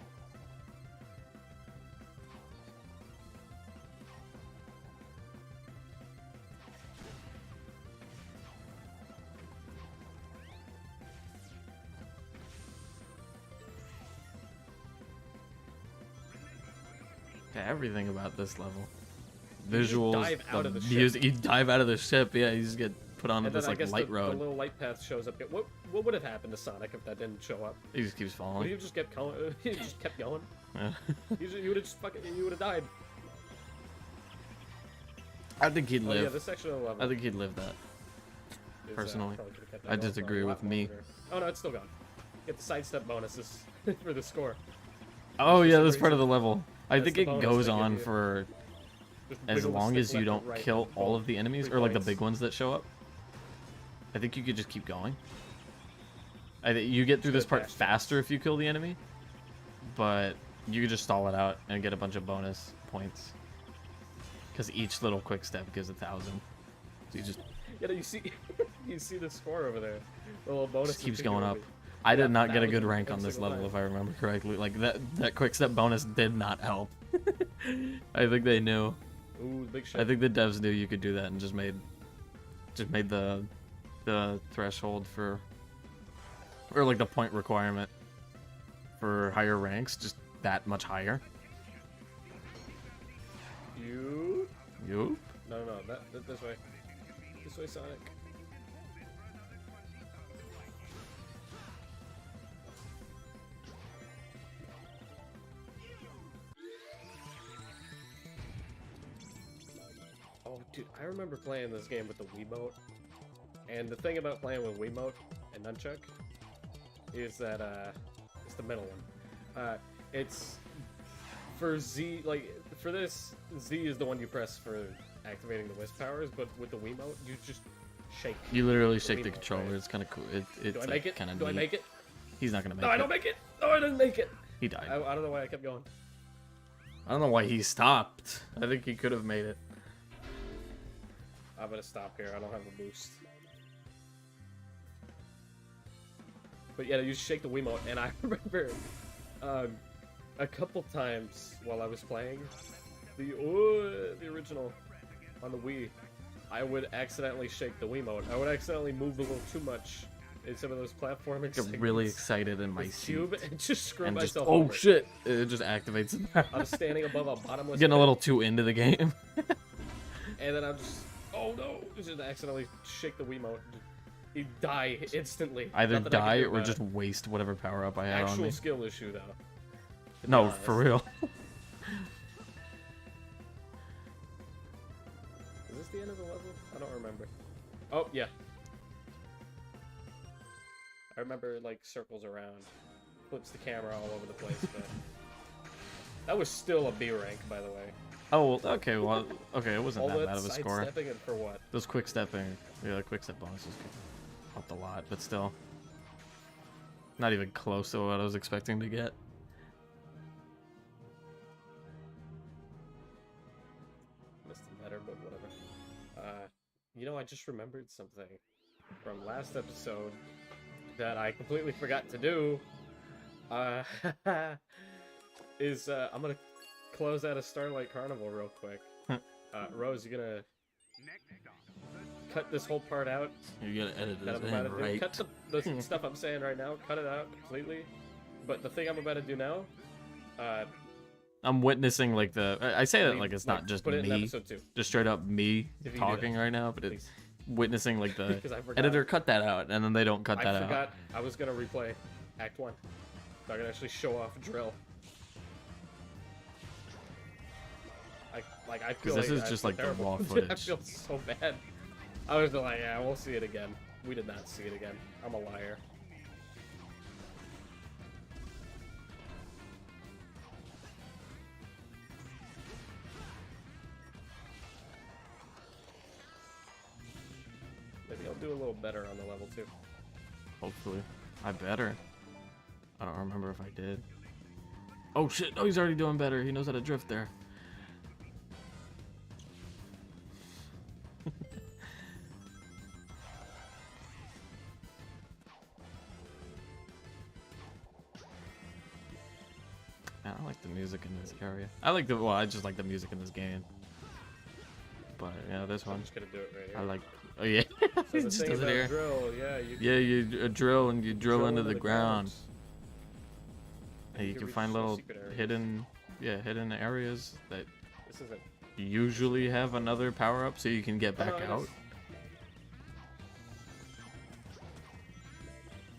everything about this level. Visuals, dive out of the ship. music. You dive out of the ship. Yeah, you just get put onto And then this I like guess light the road. little light path shows up. What would have happened to Sonic if that didn't show up? He just keeps Would falling. he have just kept going? He just kept going. Yeah. You would have just fucking. You would have died. I think he'd Oh yeah, live. this section of the level. I think he'd live that. is, personally. probably could've kept that I going for a disagree lot with me. longer. Oh no, it's still gone. Get the sidestep bonuses for the score. Oh Just yeah, the that's part of the reason- level. I that's think the it bonus goes they give on you. for Just as wiggle the long stick as you left don't and right, kill and all boom. of the enemies, 3 or like the points. big ones that show up. I think you could just keep going. I think you get through this Good part dash dance. faster if you kill the enemy, but you could just stall it out and get a bunch of bonus points. Because each little quick step gives 1,000. So you just Yeah, you see, you see the score over there. The little bonus just keeps that going you up. give me. I did Yeah, not get a 1,000 good rank on every this single level, time. if I remember correctly. Like that quick step bonus did not help. I think they knew. Ooh, the big shot. I think the devs knew you could do that and just made the threshold for, or like the point requirement for higher ranks just that much higher. You? You? No, that this way. This way, Sonic. Oh, dude, I remember playing this game with the Wiimote. And the thing about playing with Wiimote and Nunchuck is that, it's the middle one. It's for Z, like, for this, Z is the one you press for activating the Wisp powers, but with the Wiimote, you just shake. You literally The shake the Wiimote, controller. right? It's kind of cool. It's Do I like make it? kind of Do I make it? He's not gonna make No, it. I don't make it! No, I didn't make it! He died. I don't know why I kept going. I don't know why he stopped. I think he could have made it. I'm gonna stop here. I don't have a boost. But yeah, you shake the Wiimote, and I remember a couple times while I was playing the original on the Wii, I would accidentally shake the Wiimote. I would accidentally move a little too much in some of those platforming I get really excited in my with seat. cube and just screw And just, myself oh over. shit! It just activates it. I'm standing above a bottomless Getting a pit, little too into the game. and then I'm just, oh no, just accidentally shake the Wiimote. You die instantly. Either Nothing I can die do or about just it. waste whatever power up I had on Actual me. skill issue though. to be No, honest. for real. Is this the end of the level? I don't remember. Oh yeah. I remember like circles around, flips the camera all over the place, but that was still a B rank, by the way. Oh, well, okay, well, okay, it wasn't All that that bad of a score. sidestepping and for what? Those quick stepping, yeah, the quick step bonuses helped a lot, but still, not even close to what I was expecting to get. Missed it better, but whatever. You know, I just remembered something from last episode that I completely forgot to do. Is I'm gonna close out of Starlight Carnival real quick. Rose, you gonna cut this whole part out You gotta edit that this I'm about in, to do? right? Cut the stuff I'm saying right now. Cut it out completely. But the thing I'm about to do now, I'm witnessing like I say that leave- like it's not just put it in me, episode 2. just straight up me If you do talking that, right now, but it's please. witnessing like the Because I forgot. editor cut that out, and then they don't cut that I out. forgot I was gonna replay Act 1. So I can actually show off drill. I feel this like is I just feel like the terrible. raw I footage. feel so bad. I was like, yeah, we'll see it again. We did not see it again. I'm a liar. Maybe I'll do a little better on the level too. Hopefully, I better. I don't remember if I did. Oh shit! No, he's already doing better. He knows how to drift there. I don't like the music in this area. I just like the music in this game. But yeah, this I'm one, just gonna do it right here. I like. Oh yeah, So he the just thing does it about here. drill, yeah, you Yeah, you drill and you drill into the ground. ground. And you can can reach find the little secret areas. hidden hidden areas that This isn't. usually have another power up so you can get back out.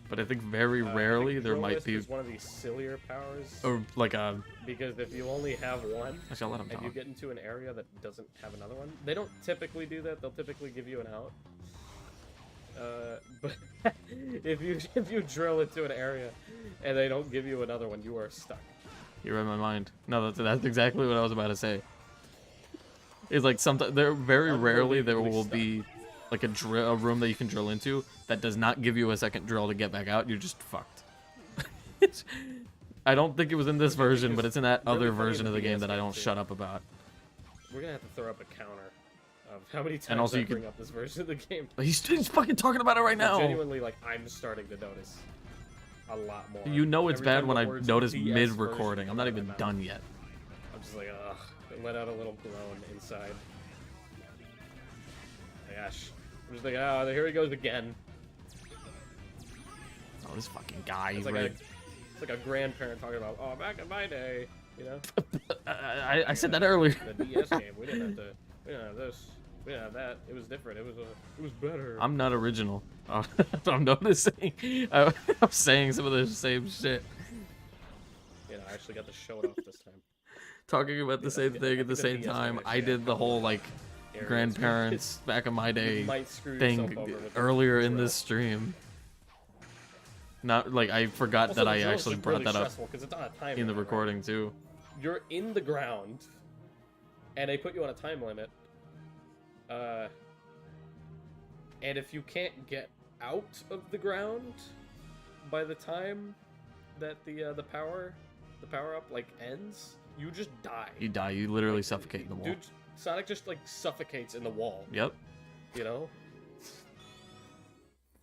But I think very rarely there might be one of these sillier powers. or like a. Because if you only have one, I shall let him and talk. you get into an area that doesn't have another one, they don't typically do that. They'll typically give you an out. But if you drill into an area and they don't give you another one, you are stuck. You read my mind. No, that's exactly what I was about to say. It's like sometimes there very rarely there will be like a room that you can drill into that does not give you a second drill to get back out. You're just fucked. I don't think it was in this version, but it's in that other version of the game that I don't shut up about. We're gonna have to throw up a counter of how many times And also I you bring up this version of the game. He's fucking talking about it right now. Genuinely, like, I'm starting to notice a lot more. You know it's Every bad time when the I words notice DS mid-recording. version I'm not come out of even my mouth, done yet. I'm just like, ugh. It let out a little groan inside. My gosh. I'm just like, oh, here he goes again. Oh, this fucking guy. It's like a grandparent talking about, oh, back in my day, you know? I said that earlier. The DS game, we didn't have this. We didn't have that. It was different. It was better. I'm not original. I'm noticing. I'm saying some of the same shit. You know, I actually got to show it off this time. Talking about the same thing at the same time. I did the whole like grandparents back in my day thing earlier in this stream. Not like I forgot that I actually brought that up in the recording too. You're in the ground, and they put you on a time limit. And if you can't get out of the ground by the time that the power up like ends, you just die. You die. You literally suffocate in the wall. Dude, Sonic just like suffocates in the wall. Yep. You know?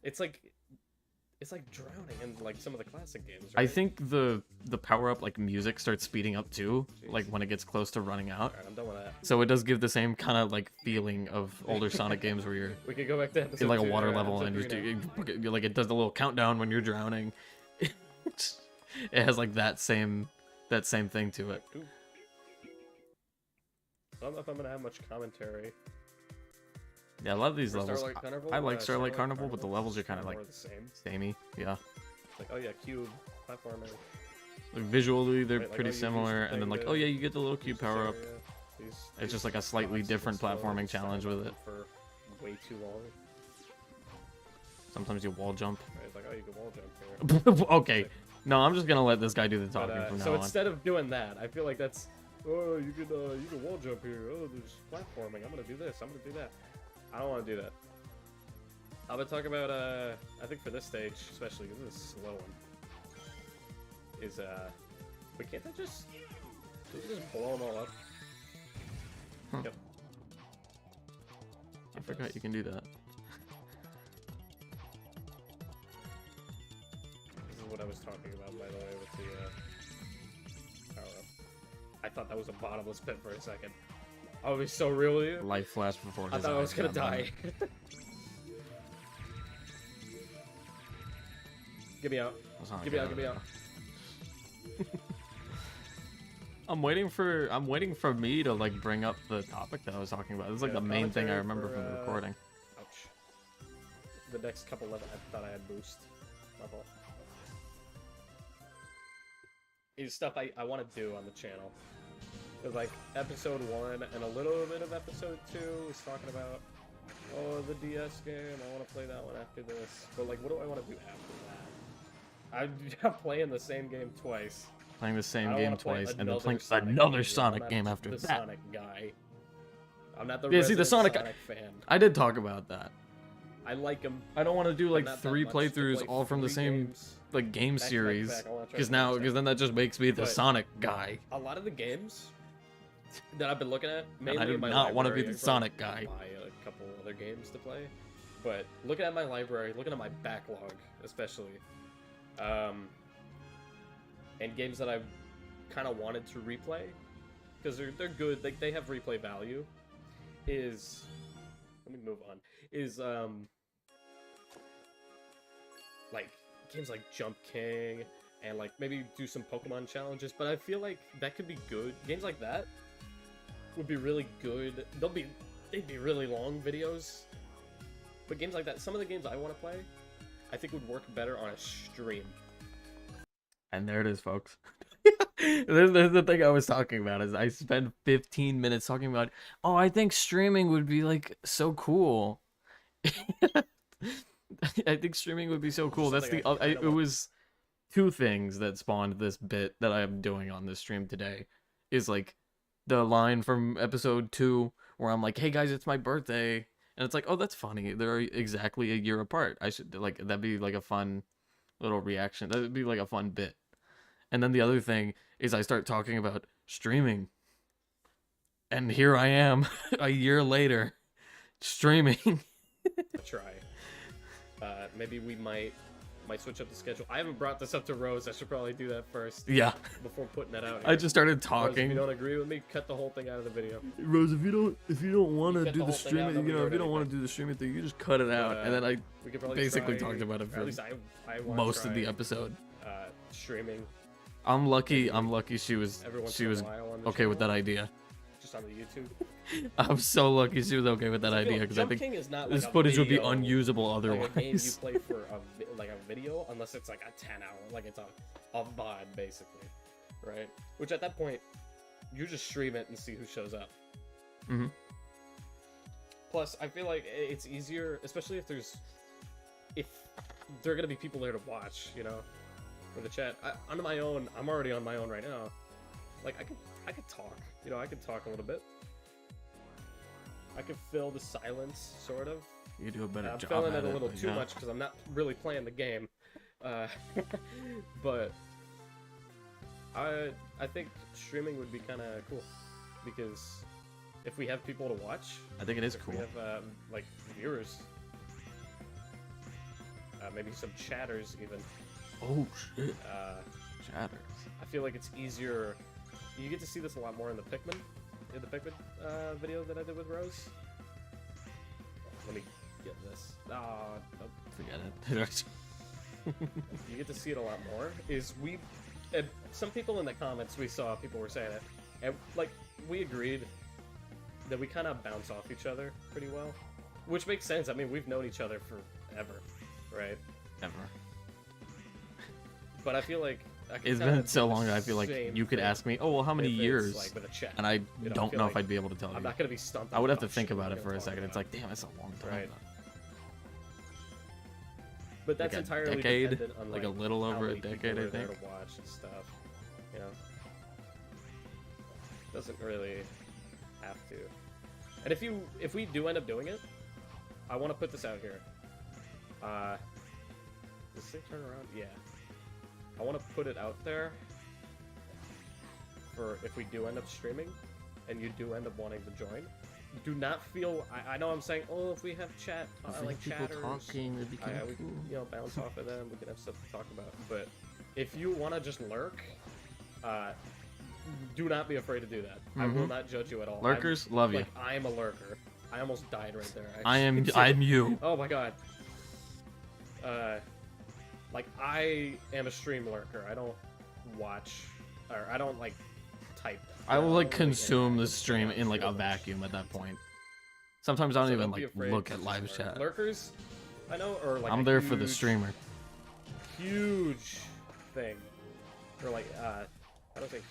It's like drowning in like some of the classic games, right? I think the power up like music starts speeding up too, like when it gets close to running out. Alright, I'm done with that. So it does give the same kind of like feeling of older Sonic games where you're We could go back to episode in like a 2, water yeah, level episode and 3 now. you like it does the little countdown when you're drowning. It has like that same thing to it. Ooh. I don't know if I'm gonna have much commentary. Yeah, I love these For levels. Starlight Carnival, I like Starlight Carnival, but the levels are kind of more like the same. samey. Yeah. It's like, oh yeah, cube platformer. Like visually, they're Right, like, pretty oh, you use the similar, and then thing like, to oh yeah, you get the little use cube this power up. area. It's just like a slightly spots different explode platforming and challenge stand with it. for way too long. Sometimes you wall jump. Right, it's like, oh, you can wall jump here. Okay. No, I'm just gonna let this guy do the talking from So now on. instead of doing that, I feel like that's, oh, you can wall jump here. Oh, there's platforming. I'm gonna do this. I'm gonna do that. I don't want to do that. I'm gonna talk about I think for this stage, especially this is a slow one, is but can't I just blow them all up? Huh. Yep. I forgot you can do that. This is what I was talking about, by the way, with the power up. I thought that was a bottomless pit for a second. I was so real with you. Life flashed before I his thought I eyes was gonna for that die. moment. Get me out. That's not Get me out. good. Get me out. I'm waiting for me to like bring up the topic that I was talking about. This is like Yeah, the main thing I commentary remember for, from the recording. Ouch. The next couple levels, I thought I had boost. My fault. Is stuff I want to do on the channel. Cause like episode 1 and a little bit of episode 2 is talking about, oh, the DS game. I want to play that one after this. But like, what do I want to do after that? I'm playing the same game twice. Playing the I same don't game wanna play twice and then playing Sonic another game. Sonic I'm game not after the that. Sonic guy. I'm not the Yeah, see, the resident Sonic- fan. I did talk about that. I like him. I don't want to do like not that 3 much to playthroughs play all from the 3 same games. like game Back to back to series. back. I wanna try Because to now, finish because that. then that just makes me the But- Sonic guy. A lot of the games that I've been looking at, And mainly I do in my not want to library, be I the could probably Sonic guy. buy a couple other games to play, but looking at my library, looking at my backlog, especially, and games that I've kind of wanted to replay because they're good, like they have replay value. Is let me move on. Is like games like Jump King and like maybe do some Pokemon challenges. But I feel like that could be good. Games like that would be really good. They'd be really long videos. But games like that, some of the games I want to play, I think would work better on a stream. And there it is, folks. There's the thing I was talking about is I spent 15 minutes talking about, oh, I think streaming would be like so cool. I think streaming would be so cool. That's the it was two things that spawned this bit that I'm doing on this stream today. Is like the line from episode 2 where I'm like, hey guys, it's my birthday. And it's like, oh, that's funny. They're exactly a year apart. I should like that'd be like a fun little reaction. That'd be like a fun bit. And then the other thing is I start talking about streaming. And here I am a year later streaming. Try. Maybe we might switch up the schedule. I haven't brought this up to Rose. I should probably do that first. Yeah. Before putting that out here. I just started Rose, if talking. you don't agree with me, cut the whole thing out of the video. Rose, if you don't want to cut do the the whole thing out, streaming, nobody you know, heard if you don't want to anything. do the streaming thing, you just cut it out. And then I We could probably basically try, talked about it or for at least I wanna most of the try, episode. streaming I'm lucky she was every once in a while on the okay with that channel, idea. just on the YouTube. I'm so lucky she was okay with that idea because I Jump think King is not this like a footage would be video, unusable like a game you otherwise. play for a video, unless it's like a 10-hour, like it's a VOD basically, right? Which at that point, you just stream it and see who shows up. Mhm. Plus, I feel like it's easier, especially if there are gonna be people there to watch, you know, for the chat. On my own, I'm already on my own right now. Like I could talk, you know, I could talk a little bit. I could fill the silence, sort of. You do a better I'm job filling at it a little but too yeah. much because I'm not really playing the game. But I think streaming would be kind of cool because if we have people to watch, I think it is if cool. we have like viewers, maybe some chatters even. Oh shit. Chatters. I feel like it's easier. You get to see this a lot more in the Pikmin video that I did with Rose. Let me get this. Nope. Forget it. You get to see it a lot more. Some people in the comments we saw, people were saying it, and like we agreed that we kind of bounce off each other pretty well, which makes sense. I mean, we've known each other forever, right? Ever. But I feel like It's been so long that I feel like you could ask me, oh well, how many years? Like with a chat, And I I don't feel know like if I'd be able to tell you. I'm not gonna be stumped. I would have to on think shit about we're it for gonna a talk second. It's about. like, damn, it's a long time. Right. But that's Like a entirely decade? dependent on Like a little how over a many people decade, I are there think. to watch and stuff. You know, doesn't really have to. And if we do end up doing it, I want to put this out here. Does this thing turn around? Yeah. I want to put it out there for if we do end up streaming, and you do end up wanting to join. Do not feel. I know I'm saying, oh, if we have chat, like chatters, it'd be kind we of can, cool. you know, bounce off of them. We can have stuff to talk about. But if you want to just lurk, do not be afraid to do that. I will not judge you at all. Lurkers, love you. Like, I am a lurker. I almost died right there. I'm you. Oh my god. Like I am a stream lurker. I don't watch, or I don't like type. I will like don't really consume the interact stream with in like a too much. vacuum at that point. Sometimes I don't So even be like afraid look to at just live lurk. chat. Lurkers, I know, or like I'm a there for the huge- streamer. Huge thing, or like I don't think.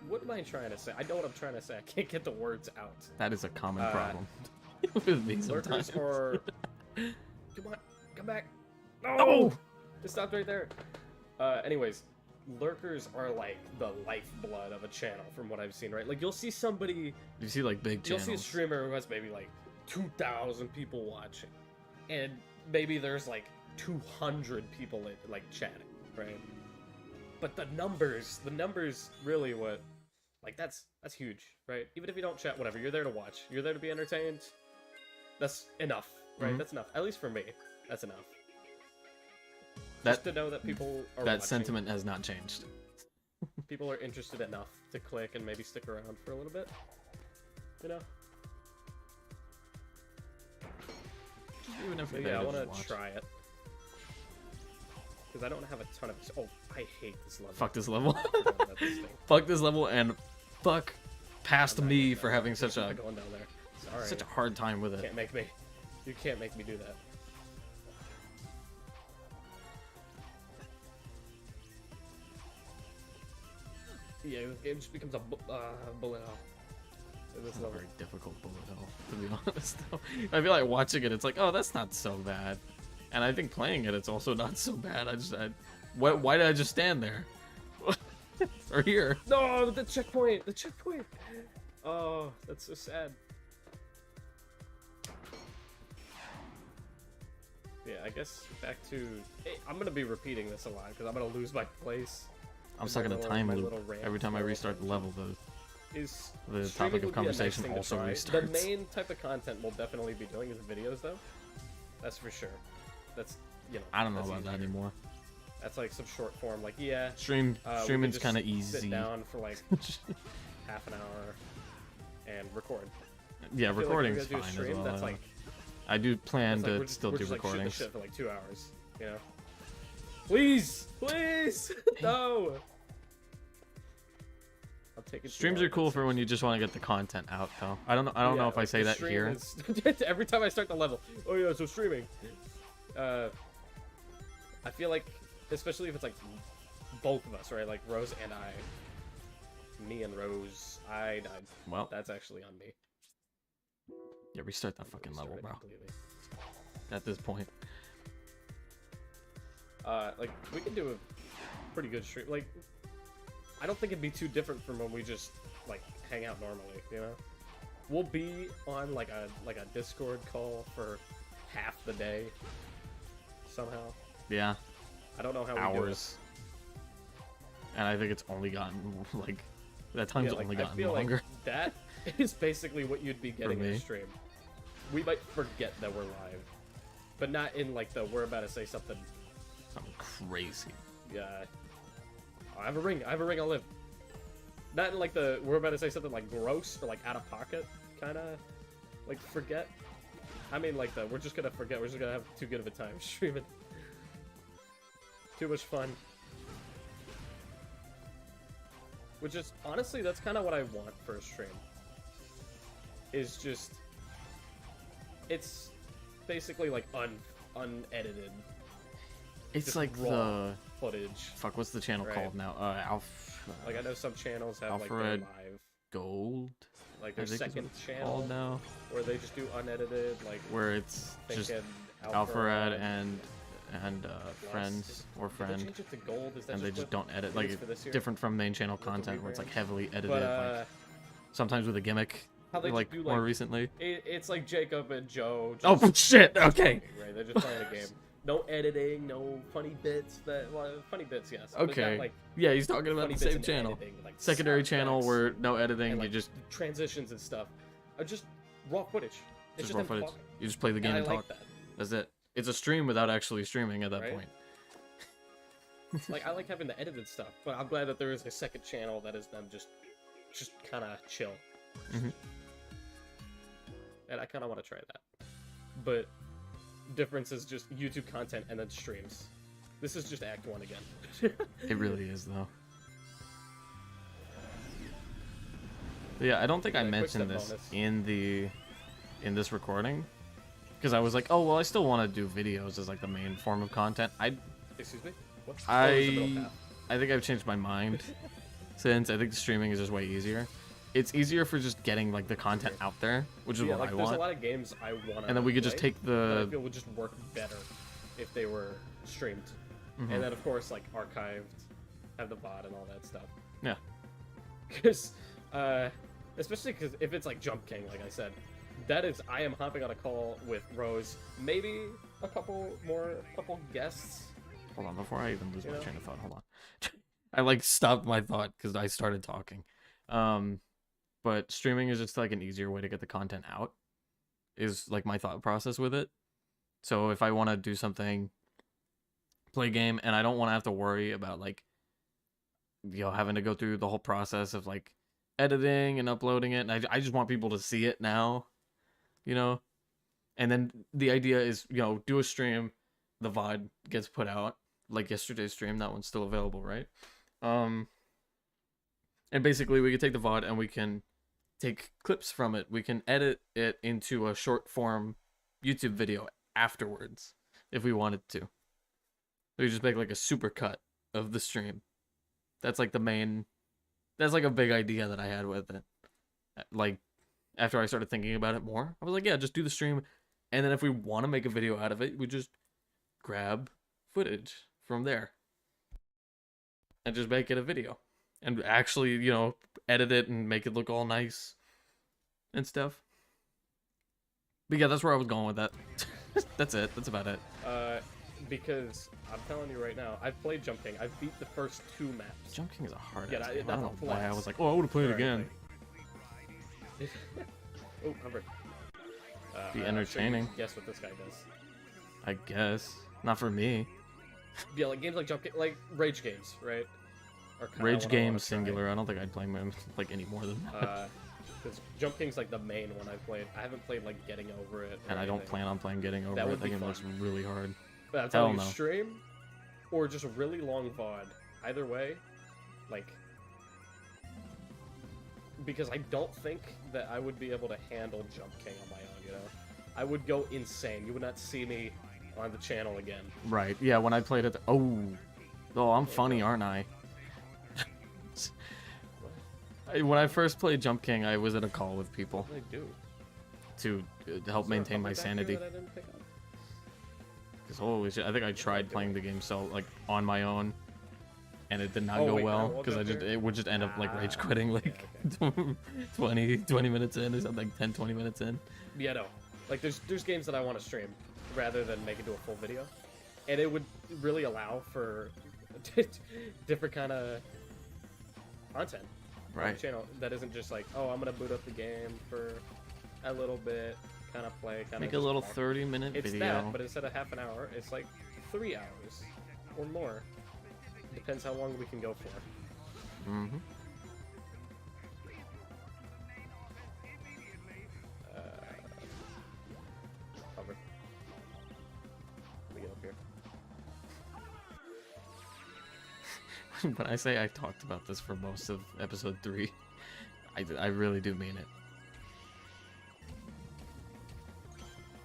What am I trying to say? I know what I'm trying to say. I can't get the words out. That is a common problem with me sometimes. Lurkers are. Come on, come back. Oh! It stopped right there. Anyways, lurkers are like the lifeblood of a channel, from what I've seen. Right? Like you'll see somebody. You see like big You'll channels. see a streamer who has maybe like 2,000 people watching, and maybe there's like 200 people like chatting, right? But the numbers really what, like that's huge, right? Even if you don't chat, whatever, you're there to watch, you're there to be entertained. That's enough, right? Mhm. That's enough. At least for me, that's enough. That Just to know that people are that watching, sentiment has not changed. people are interested enough to click and maybe stick around for a little bit. You know? Even if But you're yeah, I there to want just to watch. try it. because I don't have a ton of. Oh, I hate this level. Fuck this level. I'm going at this thing. Fuck this level, and fuck past I'm not me going for down having there. such I'm a not going down there. Sorry. such a hard time with You it. can't make me. You can't make me do that. Yeah, this game just becomes a bullet hell. This It's a level. very difficult bullet hell, to be honest. Though. I feel like watching it, it's like, oh, that's not so bad, and I think playing it, it's also not so bad. Why did I just stand there? Or here? No, the checkpoint! The checkpoint! Oh, that's so sad. Yeah, I guess back to... Hey, I'm gonna be repeating this a lot, because I'm gonna lose my place. I'm stuck in a little- time my loop. little rant Every time I for a restart the level, Is the streaming topic of would be a nice conversation thing to also try. restarts. The main type of content we'll definitely be doing is videos, though. That's for sure. That's, you know... I don't know that's about that easier. anymore. That's like some short form, like, yeah... Streaming's just kind of Sit easy. down for like half an hour and record. Yeah, I feel like recording's if we're gonna fine do a stream, as well. That's like, I do plan that's like to we're still we're do just, like, shooting the recordings. shit for like 2 hours, you know? Please! Please! No! I'll take it. Streams are cool for when you just want to get the content out, though. I don't know if I say that here. Every time I start the level. Oh yeah, so streaming. I feel like, especially if it's like both of us, right? Like Rose and I. Me and Rose. I died. Well, That's actually on me. yeah, restart that fucking level, Restart it bro. completely. At this point. Like we can do a pretty good stream. Like, I don't think it'd be too different from when we just like hang out normally. You know, we'll be on like a Discord call for half the day somehow. Yeah, I don't know how we hours. And I think it's only gotten like that time's do it. Yeah, only like, I gotten feel longer. like that is basically what you'd be getting in me. a stream. We might forget that we're live, but not in like the we're about to say something. Something crazy. Yeah. I have a ring. I have a ring. I'll live. Not in like the we're about to say something like gross or like out of pocket kind of like forget. I mean like the we're just gonna forget. We're just gonna have too good of a time streaming. Too much fun. Which is honestly that's kind of what I want for a stream. Is just it's basically like unedited. It's just like raw the footage. fuck. What's the channel Right. called now? Like I know some channels have like their Alfred live, Gold. like I their think is what second it's channel called now, where they just do unedited, like where it's just thinking Alfred and Plus. friends or Did they friend, change it to gold? Is that and they just what don't edit. it Like is for this year? different from main channel With the content, where it's like rebrand? heavily edited. But like sometimes with a gimmick. how they Like just do more like recently. it's like Jacob and Joe. Just Oh shit! Okay. right? They're just playing a game. No editing, no funny bits. Funny bits, yes. but not, Okay. like, Yeah, he's talking about funny the bits same in channel. editing, like Secondary sound channel effects where no editing. and, You like, just transitions and stuff are just raw footage. It's just raw them footage. talking. You just play the game And I and like talk. that. That's it. It's a stream without actually streaming at that Right? point. Like I like having the edited stuff, but I'm glad that there is a second channel that is them just kind of chill. Mhm. And I kind of want to try that. But difference is just YouTube content and then streams. This is just Act 1 again. It really is though. But yeah, I don't think I Yeah, quick mentioned step this bonus. in this recording because I was like, oh well, I still want to do videos as like the main form of content. Excuse me? What? Oh, it's the middle path. I think I've changed my mind since I think the streaming is just way easier. It's easier for just getting like the content out there, which is Yeah, what like I there's want. a lot of games I want to And then we could just take that I the feel would just work better if they were streamed. Mhm. And then of course like archived, have the VOD and all that stuff. Yeah. Because, especially because if it's like Jump King, like I said, that is I am hopping on a call with Rose, maybe a couple guests. Hold on, before I even lose my Yeah. train of thought, hold on. I like stopped my thought because I started talking. But streaming is just like an easier way to get the content out. Is like my thought process with it. So if I want to do something, play a game, and I don't want to have to worry about like, having to go through the whole process of like editing and uploading it, and I just want people to see it now, And then the idea is, do a stream, the VOD gets put out, like yesterday's stream. That one's still available, right? And basically we could take the VOD and we can take clips from it. We can edit it into a short form YouTube video afterwards if we wanted to. We just make like a super cut of the stream. That's like the main, that's like a big idea that I had with it. Like after I started thinking about it more, I was like, yeah, just do the stream. And then if we want to make a video out of it, we just grab footage from there and just make it a video and actually, you know, edit it and make it look all nice and stuff. But yeah, that's where I was going with that. That's it. That's about it. Because I'm telling you right now, I've played Jump King. I've beat the first 2 maps. Jump King is a hard Yeah, ass that's game. I don't know a why I flex. was like, oh, I would have played it again. Oh, Humber. Be entertaining. Guess what this guy does. I guess. Not for me. Yeah, like games like Jump King, like Rage games, right? Or kinda Rage what I game wanna try. singular. I don't think I'd play like any more than that. Because Jump King's like the main one I've played. I haven't played like Getting Over It. Or And I don't anything. plan on playing Getting Over That It. would That be game fun. looks really hard. But I'm telling Hell you, no. stream or just a really long VOD. Either way, like, because I don't think that I would be able to handle Jump King on my own. You know, I would go insane. You would not see me on the channel again. Right. Yeah, when I played it. Oh, I'm funny, aren't I? When I first played Jump King, I was in a call with people What did I do? to help Is there a maintain my Humber back here sanity. that I didn't pick up? Because holy shit, I think I tried playing the game so like on my own, and it did not Oh, go wait, can I well walk because up here? it would just end up like rage Ah, quitting like 20 minutes in or something, 10-20 minutes in. Yeah, no. Like, there's games that I want to stream rather than make it to a full video, and it would really allow for different kind of content on Right. the channel that isn't just like, oh, I'm gonna boot up the game for a little bit, kind of play, kind of Make a little 30-minute It's video. that, but instead of half an hour, it's like 3 hours or more. Depends how long we can go for. Mm-hmm. Cover. Let me get up here. When I say I talked about this for most of episode 3, I really do mean it.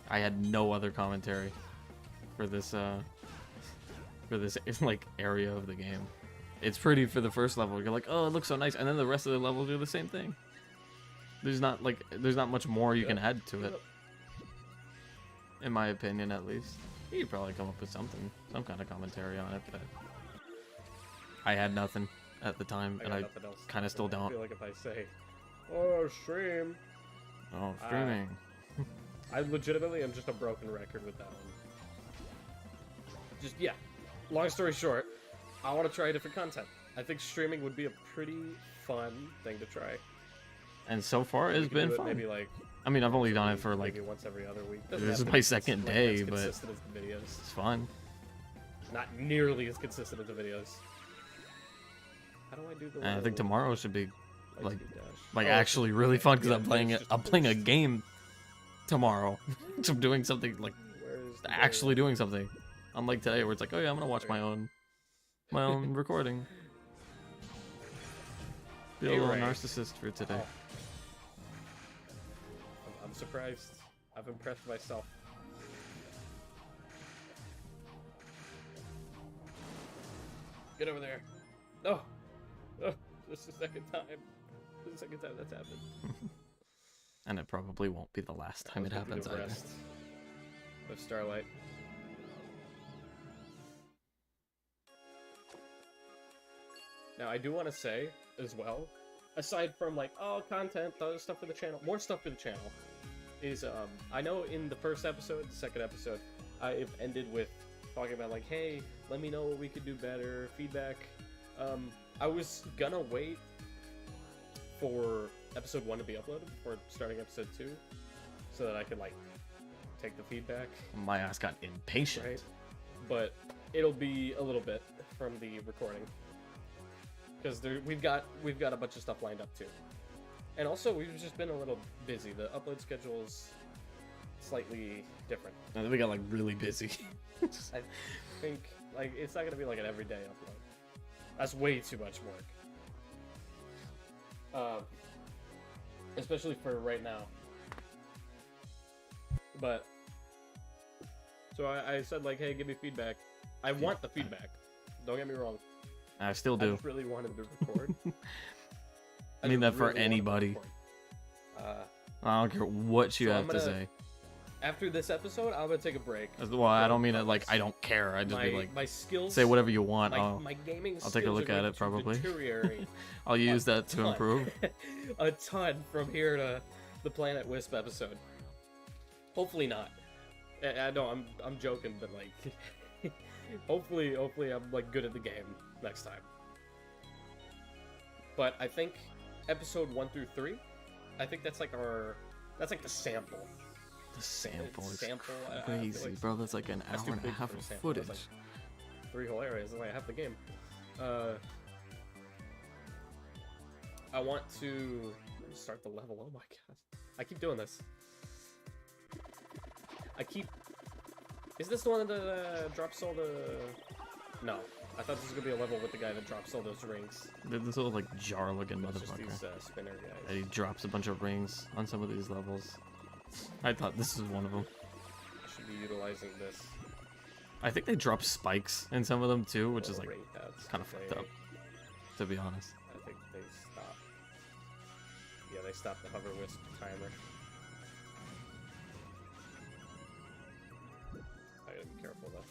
I had no other commentary for this like area of the game. It's pretty for the first level. You're like, oh, it looks so nice, and then the rest of the levels do the same thing. There's not much more you can add to it, in my opinion, at least. You could probably come up with some kind of commentary on it, but I had nothing at the time, I and got I nothing else. kind of still I don't. feel like if I say, oh, stream, Oh, streaming. I legitimately am just a broken record with that one. Just, yeah. Long story short, I want to try different content. I think streaming would be a pretty fun thing to try. And so far, We it's could been do it fun. Maybe like I mean, I've only once a done it week, for like maybe once every other week. this Doesn't is have to my be second like day, as but consistent as the videos. it's fun. Not nearly as consistent as the videos. How do I do the? And I think little tomorrow should be light like- speed dash? like Oh, actually really fun because yeah, I'm playing it's it. just I'm playing a boost. game tomorrow. So I'm doing something like Where's the actually doing something. Unlike today where it's like, oh yeah, I'm gonna watch my own recording. Be a Hey, little Ray. narcissist for today. Oh. I'm surprised. I've impressed myself. Get over there. No. Oh, this is the second time. This is the second time that's happened. And it probably won't be the last time it I was hoping happens to either. rest with Starlight. Now, I do want to say, as well, aside from, like, oh, content, other stuff for the channel, more stuff for the channel, is, I know in the first episode, the second episode, I've ended with talking about, like, hey, let me know what we could do better, feedback. I was gonna wait for episode 1 to be uploaded before starting episode 2, so that I could, like, take the feedback. My ass got impatient. Right. But it'll be a little bit from the recording, because we've got a bunch of stuff lined up too, and also we've just been a little busy. The upload schedule is slightly different. And then we got like really busy. I think Like, it's not gonna be like an everyday upload. That's way too much work. Especially for right now. But so I said like, hey, give me feedback. I want the feedback. Don't get me wrong. I still I do. just really wanted to record. I mean that just for really wanted to anybody. record. I don't care what you So have I'm to gonna- say. After this episode, I'm gonna take a break. Well, I don't mean it from like this. I don't care. I just be like, my skills. say whatever you want. My gaming. I'll take a skills look are at going it, probably. To deteriorate I'll use that to ton. improve. a ton from here to the Planet Wisp episode. Hopefully not. I know I'm joking, but like, hopefully I'm like good at the game next time. But I think episode 1 through 3, I think that's like the sample. The sample is Sample, I feel crazy, like bro. That's like an that's hour too and a big half for a of sample. That's footage. like 3 whole areas. That's like half the game. I want to start the level. Oh my god. I keep doing this. Is this the one that drops all the... No. I thought this was going to be a level with the guy that drops all those rings. This little like jar-looking It's just motherfucker. these spinner guys. And he drops a bunch of rings on some of these levels. I thought this was one of them. I should be utilizing this. I think they drop spikes in some of them too, which is like ring pads. kind of fucked up, to be honest. I think they stopped. Yeah, they stopped the hover wisp timer. I gotta be careful though.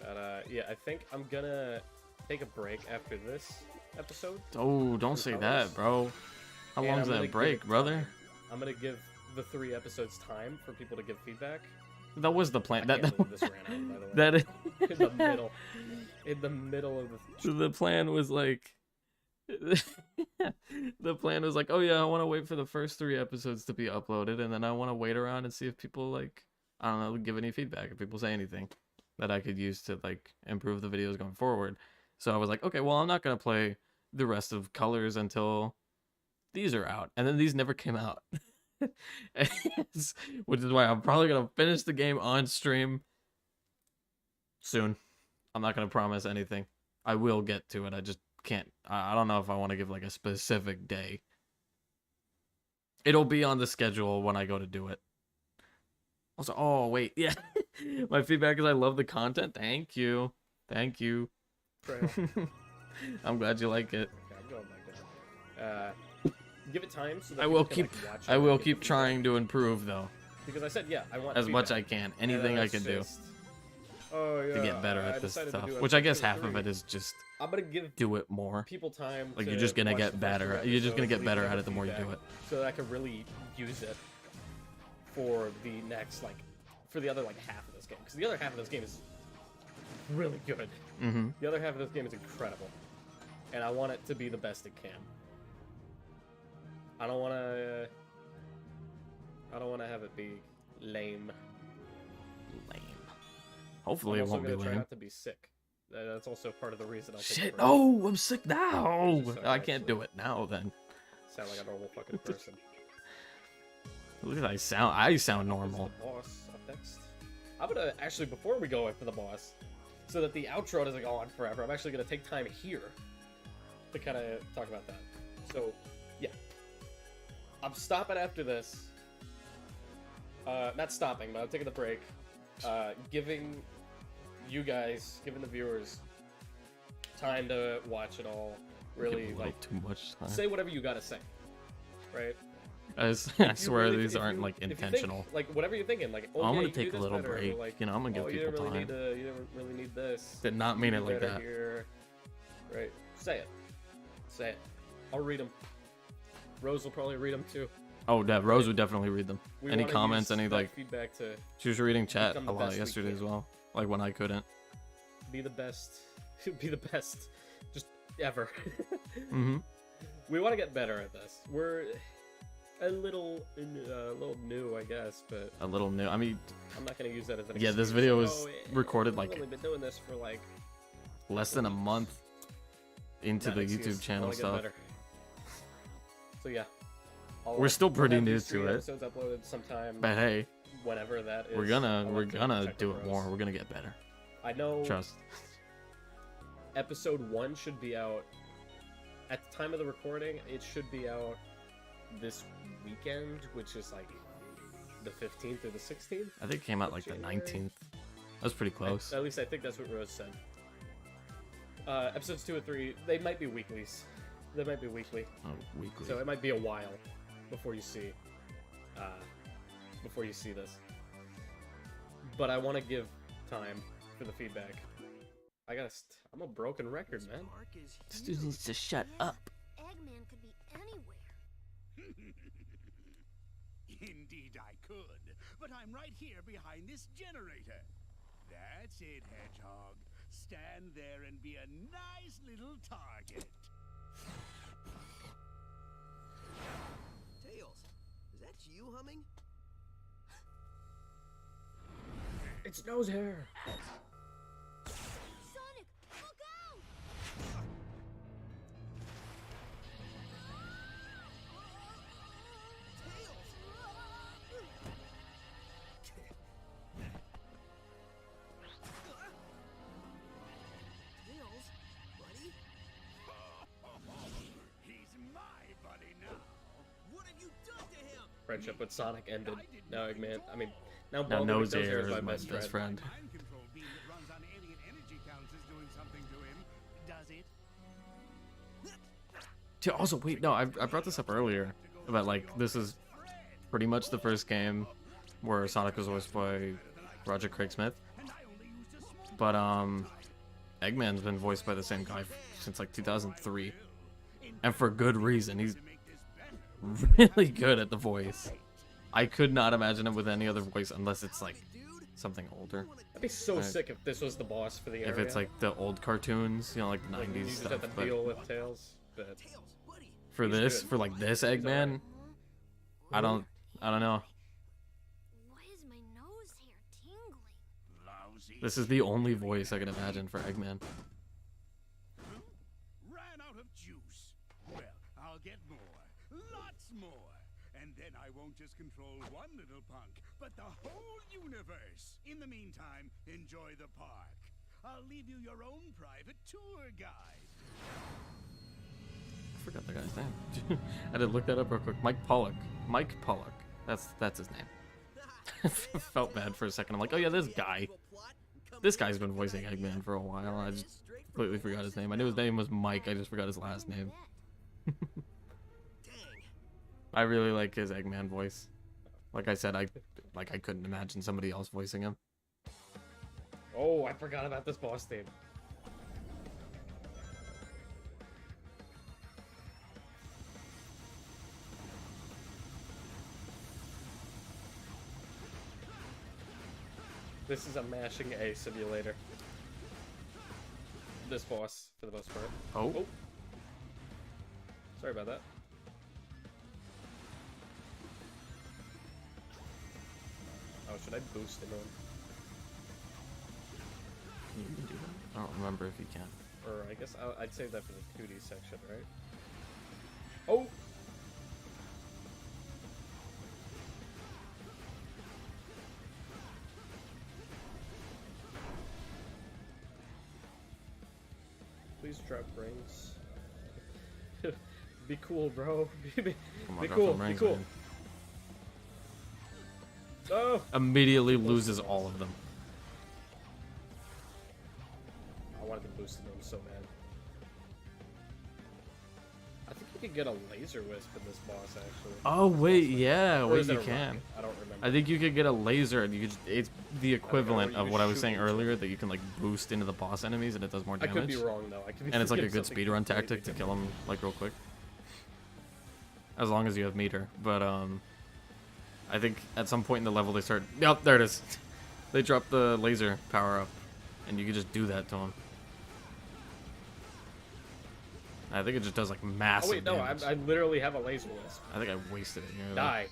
But yeah, I think I'm gonna take a break after this episode. Oh, don't For say colors. that, bro. How And long's I'm gonna that give break, it brother? time. I'm gonna give the 3 episodes time for people to give feedback. That was the plan. I That can't believe this ran out, by the way. that is, in the middle. In the middle of the... the plan was like the plan was like, oh yeah, I want to wait for the first 3 episodes to be uploaded, and then I want to wait around and see if people like, I don't know, give any feedback, if people say anything that I could use to like improve the videos going forward. So I was like, okay, well, I'm not gonna play the rest of Colors until these are out, and then these never came out. Which is why I'm probably gonna finish the game on stream soon. I'm not gonna promise anything. I will get to it. I just can't. I don't know if I want to give like a specific day. It'll be on the schedule when I go to do it. Also, oh wait, yeah. My feedback is I love the content. Thank you. Thank you. Trail. I'm glad you like it. Okay, I'm going back down. Give it time so that I will people can, keep like, watch I it will and get keep the trying feedback. to improve though, Because I said, yeah, I want as much I feedback. can. And Anything I it's can do just, oh, yeah, to get better I at this decided to stuff. do Which I episode guess half of 3. it is just I'm gonna give do it more. people time. Like to you're just gonna watch get the first better. 3 You're just gonna episodes, get leave better their at it the more you do feedback, it. so that I can really use it for the next, like, for the other like half of this game. Because the other half of this game is really good. Mm-hmm. The other half of this game is incredible, and I want it to be the best it can. I don't want to. I don't want to have it be lame. Lame. Hopefully I'm it also won't be gonna try lame. not to be sick. That's also part of the reason I'll take a Shit! break. Oh, I'm sick now. Sorry, I can't actually. do it now. Then Sound like a normal fucking person. look at I sound. I sound Is normal. the boss up next? I'm gonna actually, before we go after the boss, so that the outro doesn't go on forever, I'm actually gonna take time here to kind of talk about that. So, yeah, I'm stopping after this. Not stopping, but I'm taking a break. Giving you guys, giving the viewers time to watch it all. Give a Really, little like, too much time. say whatever you gotta say, right? I If you swear really- these if aren't you- like if you think, intentional. like whatever you're thinking, like oh, I'm yeah, gonna you can take do a this little better, or, break. like, You know, I'm gonna give oh, you people didn't really time. need to, you didn't really need this. Did not mean You it do like better that. Here. Right? Say it. Say it. I'll read them. Rose will probably read them too. Oh, Rose would definitely read them. We Any wanna comments? use Any that like? feedback to She was reading chat become a the lot best we yesterday can. as well. Like when I couldn't. be the best. Be the best. Just ever. Mm-hmm. We want to get better at this. We're a little new, I guess, but A little new. I mean, I'm not gonna use that as an yeah, this excuse. video was Oh, recorded I've like only been doing this for like less than a month into not the an excuse. YouTube channel I wanna get stuff. better. So yeah, I'll, We're still we'll pretty have new these 3 to it. Episodes uploaded sometime But hey, whenever that is. We're I gonna want to check do the it more. pros. We're gonna get better. I know Trust. episode 1 should be out at the time of the recording. It should be out this weekend, which is like the 15th or the 16th. I think it came out like the January. 19th. That was pretty close. At least I think that's what Rose said. Episodes 2 and 3, they might be weeklies. They might be weekly, Oh, weekly. so it might be a while before you see this. But I want to give time for the feedback. I'm a broken record, man. Park is This huge. dude needs to shut up. Eggman could be anywhere. Indeed I could, but I'm right here behind this generator. That's it, Hedgehog. Stand there and be a nice little target. Tails, is that you humming? It's nose hair. Sonic, look out! Tails, buddy, He's my buddy now. what have you done to him? Friendship with Sonic ended. Now Eggman. Now Now Baldwin Nose Hair Air is my best best friend. friend. Mind control beam that runs on alien energy counts is doing something to him. Does it? Also, wait, no, I brought this up earlier about like this is pretty much the first game where Sonic was voiced by Roger Craig Smith, And I only used a small but Eggman's been voiced by the same guy since like 2003, and for good reason. He's to make this better. really good at the voice. I could not imagine it with any other voice unless it's like something older. I'd be so Right. sick if this was the boss for the area. If it's like the old cartoons, you know, like the Like, 90s you just stuff. have to But deal with Tails. But Tails, buddy. for he's this, good. for like this alright. Eggman, I don't know. Why is my nose hair tingling? Lousy. This is the only voice I can imagine for Eggman. Ran out of juice. Well, I'll get more. Lots more. And then I won't just control one little punk, but the whole universe. In the meantime, enjoy the park. I'll leave you your own private tour guide. I forgot the guy's name. I had to look that up real quick. Mike Pollock. Mike Pollock. That's his name. Felt bad for a second. I'm like, oh yeah, this guy. This guy's been voicing Eggman for a while. I just completely forgot his name. I knew his name was Mike. I just forgot his last name. Dang. I really like his Eggman voice. Like I said, I couldn't imagine somebody else voicing him. oh, I forgot about this boss theme. This is a mashing A simulator. This boss, for the most part. Oh, Oh. Sorry about that. Oh, should I boost into him? you can do that. I don't remember if you can. Or I guess I'd save that for the 2D section, right? Oh! Please drop rings. Be cool, bro. be Come on, be drop cool. some Be rings, cool. man. Oh! Immediately loses all of them. I wanted to boost into him so bad. I think you could get a laser wisp in this boss, actually. Oh wait, yeah, Or wait, is it you a can. rocket? I don't remember. I think you could get a laser, and you could. It's the equivalent you of could what I was shoot saying each other. earlier, that you can like boost into the boss enemies, and it does more I damage. could be wrong, though. I could be And it's like a forgetting good something speedrun completely tactic to different. kill them like real quick. As long as you have meter, but I think at some point in the level they start. Yep, there it is. They drop the laser power up, and you can just do that to them. I think it just does like massive Oh wait, no, damage. I literally have a laser wisp. I think I wasted it here. though. Die.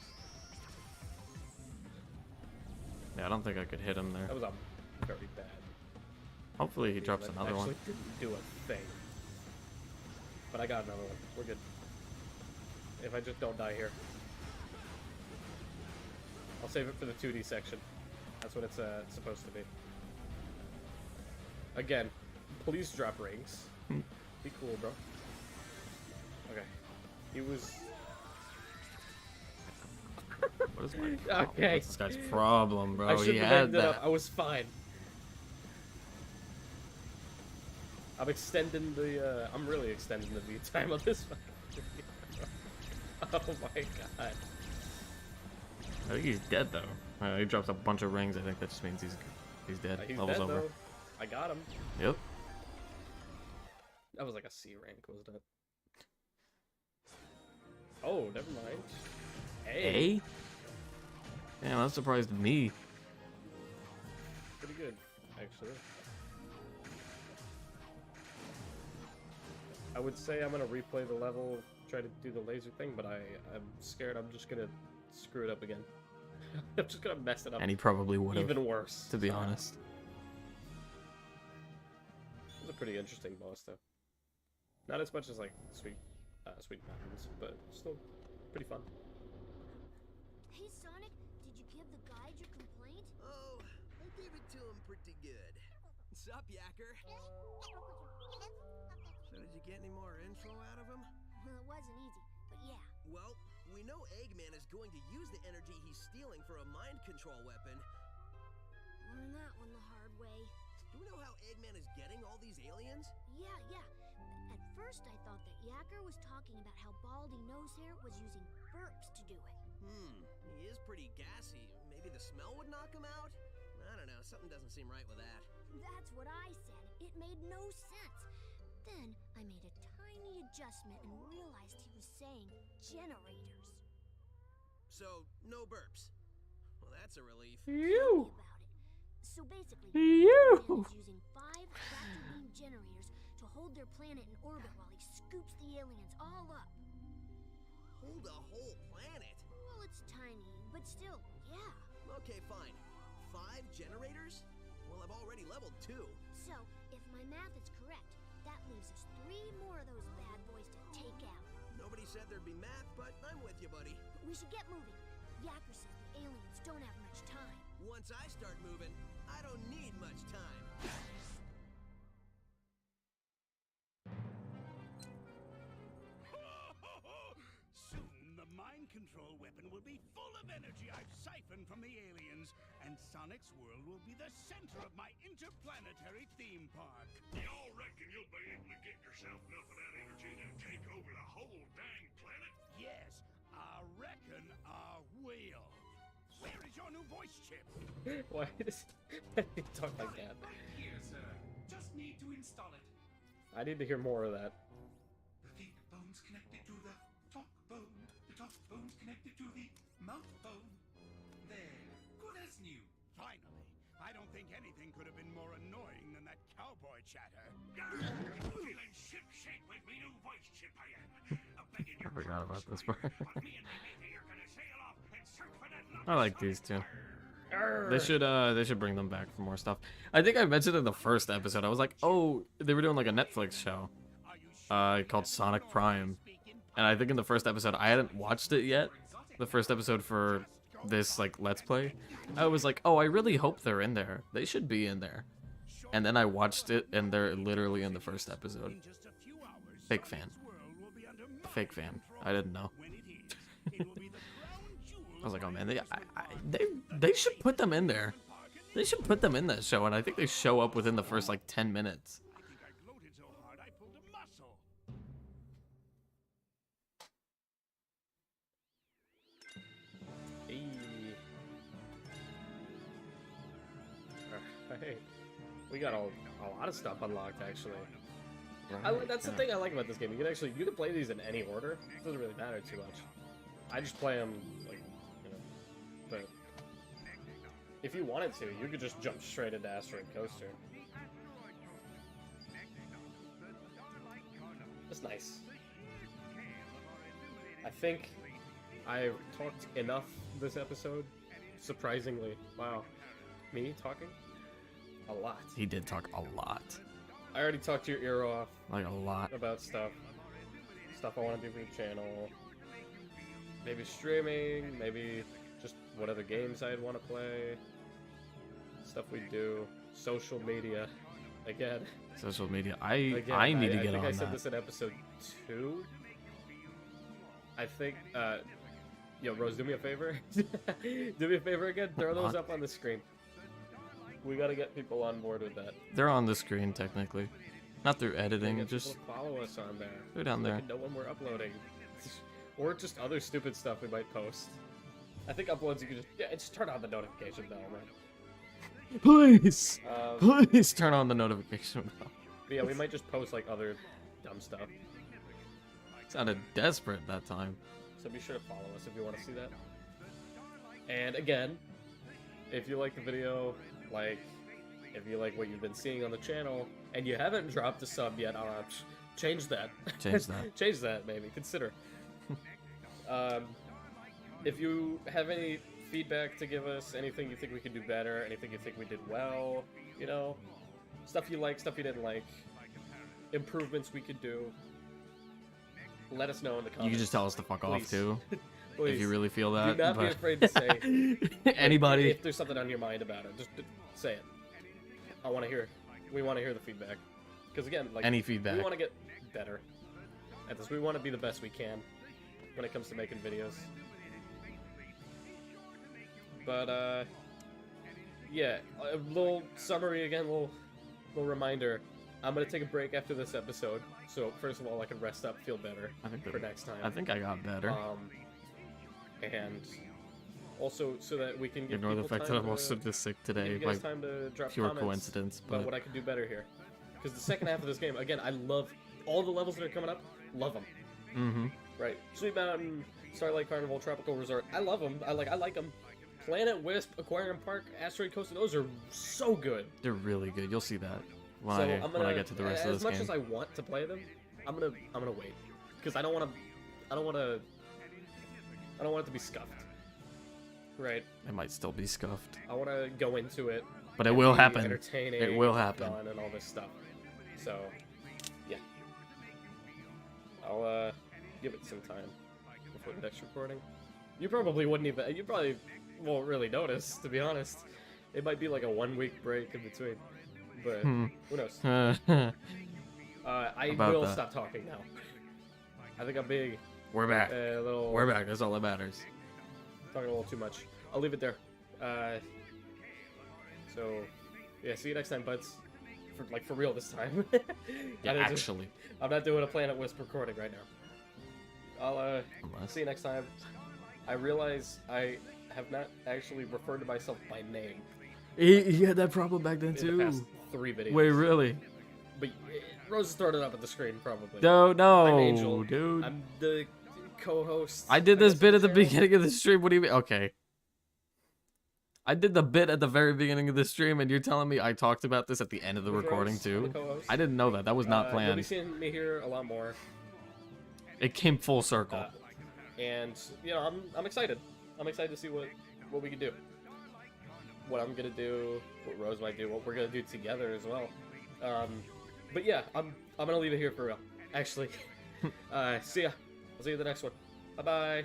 Yeah, I don't think I could hit him there. That was a very bad. Hopefully he drops That another actually one. didn't do a thing. But I got another one. We're good. If I just don't die here. I'll save it for the 2D section. That's what it's supposed to be. Again, please drop rings. Be cool, bro. Okay. He was... What is my problem? Okay. What's this guy's problem, bro? I shouldn't He have had ended that. up. I was fine. I'm extending the, I'm really extending the view time of this fucking video. Oh my god. I think he's dead though. He drops a bunch of rings. I think that just means he's dead. He's Level's dead over. though. I got him. Yep. That was like a C rank, wasn't it? Oh, never mind. A? Damn, that surprised me. Pretty good, actually. I would say I'm gonna replay the level, try to do the laser thing, but I'm scared I'm just gonna screw it up again. I'm just gonna mess it up And he probably would have, even worse. to be so. honest. It was a pretty interesting boss, though. Not as much as like Sweet Mountains, but still pretty fun. Hey, Sonic, did you give the guide your complaint? Oh, I gave it to him pretty good. Sup, Yacker? So did you get any more info out of him? Well, it wasn't easy, but yeah. Well, we know Eggman is going to use the energy he's stealing for a mind control weapon. Learned that one the hard way. Do we know how Eggman is getting all these aliens? Yeah. At first, I thought that Yacker was talking about how Baldy Nosehair was using burps to do it. He is pretty gassy. Maybe the smell would knock him out? I don't know, something doesn't seem right with that. That's what I said. It made no sense. Then I made a tiny adjustment and realized he was saying generators. So, no burps. Well, that's a relief. Tell me about it. So basically, You. man is using 5 tractor beam generators to hold their planet in orbit while he scoops the aliens all up. Hold a whole planet? Well, it's tiny, but still, yeah. Okay, fine. 5 generators? Well, I've already leveled 2. So, if my math is correct, that leaves us 3 more of those bad boys to take out. Nobody said there'd be math, but I'm with you, buddy. We should get moving. Yacker says the aliens don't have much time. Once I start moving, I don't need much time. Soon the mind control weapon will be full of energy I've siphoned from the aliens, and Sonic's world will be the center of my interplanetary theme park. Y'all reckon you'll be able to get yourself enough of that energy to take over the whole dang planet? Yes, I reckon I will. Where is your new voice chip? Why does he talk like that? Right here, sir. Just need to install it. I need to hear more of that. The think bone's connected to the talk bone. The talk bone's connected to the mouth bone. There. Good as new. Finally. I don't think anything could have been more annoying than that cowboy chatter. Feeling ship-shape with me new voice chip I am. I forgot about this part. But me and my matey are gonna sail off and search for that I like these two. Arr. They should bring them back for more stuff. I think I mentioned in the first episode. I was like, oh, they were doing like a Netflix show, called Sonic Prime, and I think in the first episode I hadn't watched it yet. The first episode for this like Let's Play, I was like, oh, I really hope they're in there. They should be in there. And then I watched it, and they're literally in the first episode. Fake fan. Fake fan. I didn't know. I was like, oh man, they should put them in there. They should put them in that show, and I think they show up within the first like 10 minutes. I think I gloated so hard I pulled a muscle. Hey. Alright. We got a lot of stuff unlocked, actually. That's the thing I like about this game. You can play these in any order. It doesn't really matter too much. I just play them, like, you know, but if you wanted to, you could just jump straight into Asteroid Coaster. That's nice. I think I've talked enough this episode. Surprisingly. Wow. Me talking? A lot. He did talk a lot. I already talked your ear off Like a lot. about stuff I want to do for the channel. Maybe streaming, maybe just what other games I'd want to play, stuff we do, social media, again. Social media. Again, I need to I get think on I said that. this in episode 2. I think, yo, Rose, do me a favor. Do me a favor again. Throw those up on the screen. We gotta get people on board with that. They're on the screen technically, not through editing. Get Just people to follow us on there. they're down So they there. can know when we're uploading, or just other stupid stuff we might post. I think uploads you can just turn on the notification bell, man. Please, please turn on the notification bell. But yeah, we might just post like other dumb stuff. Sounded desperate that time. So be sure to follow us if you want to see that. And again, if you like the video, if you like what you've been seeing on the channel, and you haven't dropped a sub yet, change that. Change that. Change that, maybe. Consider. If you have any feedback to give us, anything you think we could do better, anything you think we did well, you know, stuff you like, stuff you didn't like, improvements we could do, let us know in the comments. You can just tell us to fuck off Please. too, Please. if you really feel Do that. not be but- afraid to say Anybody. if there's something on your mind about it. Just say it. I want to hear. We want to hear the feedback. Because again, like Any feedback. we want to get better at this. We want to be the best we can when it comes to making videos. But yeah, a little summary again, little reminder. I'm gonna take a break after this episode, so first of all, I can rest up, feel better I think for next time. I think I got better. And also so that we can give Ignore the people fact that time I'm also to, just sick give today you by guys time to drop pure comments coincidence. about But what I can do better here. Because the second half of this game, again, I love all the levels that are coming up. Love them. mm-hmm. Right, Sweet Mountain, Starlight Carnival, Tropical Resort. I love them. I like them. Planet Wisp, Aquarium Park, Asteroid Coast. Those are so good. They're really good. You'll see that when, So when I get to the rest of this as much game. as I want to play them, I'm gonna wait because I don't want it to be scuffed. Right. It might still be scuffed, I want to go into it. but it and will be happen. Entertaining. It will happen. Fun and all this stuff. So, yeah. I'll give it some time before the next recording. You probably wouldn't even. You probably won't really notice, to be honest. It might be like a 1-week break in between, but who knows? I About will that. stop talking now. I think I'm being We're back. a little. We're back. That's all that matters. Talking a little too much. I'll leave it there. So, yeah, see you next time, buds. For real this time. Yeah, I didn't do- actually. I'm not doing a Planet Wisp recording right now. I'll Unless. see you next time. I realize I have not actually referred to myself by name He had that problem back then in the past 3 videos. Wait, really? But Rose is throwing it up at the screen, probably. No, I'm Angel. no, dude. I'm the co-host. I did this guess, bit of at the channel. beginning of the stream. What do you mean? Okay. I did the bit at the very beginning of the stream, and you're telling me I talked about this at the end of the With recording Rose, I'm the too? co-host. I didn't know that. That was not You'll be planned. seeing me here a lot more. It came full circle. And you know, I'm excited. I'm excited to see what we can do. What I'm gonna do, what Rose might do, what we're gonna do together as well. But yeah, I'm gonna leave it here for real. Actually, see ya. I'll see you in the next one. Bye bye.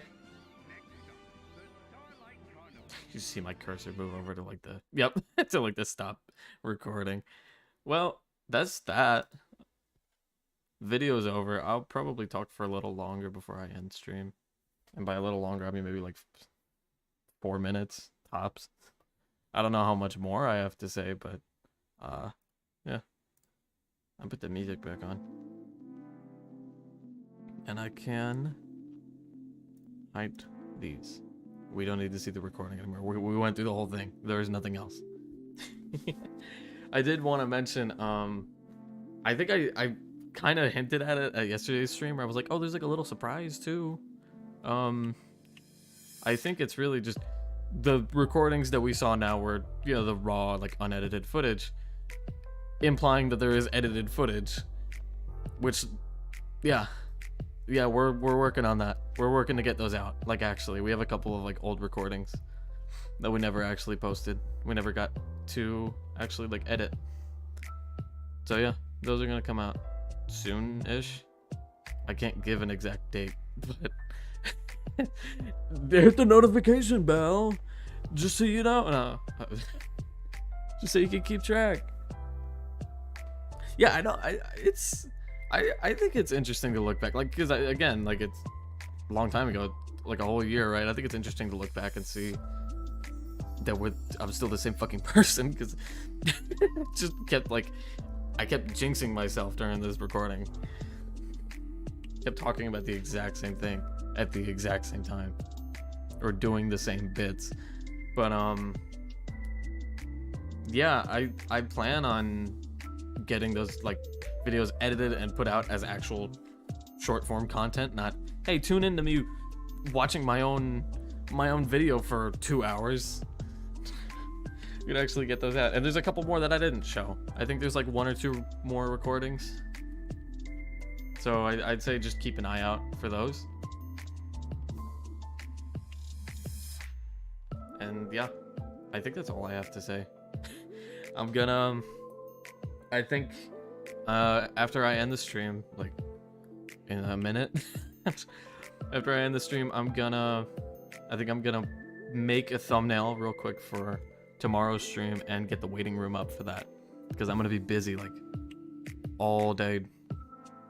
You see my cursor move over to like the to like the stop recording. Well, that's that. Video's over. I'll probably talk for a little longer before I end stream. And by a little longer, I mean maybe like 4 minutes tops. I don't know how much more I have to say, but yeah. I'll put the music back on. And I can hide these. We don't need to see the recording anymore. We went through the whole thing. There is nothing else. I did want to mention, I think I kind of hinted at it at yesterday's stream where I was like, oh, there's like a little surprise too. I think it's really just the recordings that we saw now were, you know, the raw, like unedited footage, implying that there is edited footage, which, yeah, we're working on that. We're working to get those out. Like, actually, we have a couple of like old recordings that we never actually posted. We never got to actually like edit. So yeah, those are gonna come out soon-ish. I can't give an exact date, but Hit the notification bell, just so you know. No, just so you can keep track. Yeah, I know. I think it's interesting to look back, like, because again, like, it's a long time ago, like a whole year, right? I think it's interesting to look back and see that I'm still the same fucking person, because just kept like, I kept jinxing myself during this recording. Kept talking about the exact same thing at the exact same time, or doing the same bits. But yeah, I plan on getting those like videos edited and put out as actual short form content, not, hey, tune in to me watching my own video for 2 hours. You can actually get those out. And there's a couple more that I didn't show. I think there's like 1 or 2 more recordings. So I'd say just keep an eye out for those. And yeah, I think that's all I have to say. I'm gonna, I think, after I end the stream, like in a minute, after I end the stream, I think I'm gonna make a thumbnail real quick for tomorrow's stream and get the waiting room up for that, because I'm gonna be busy like all day,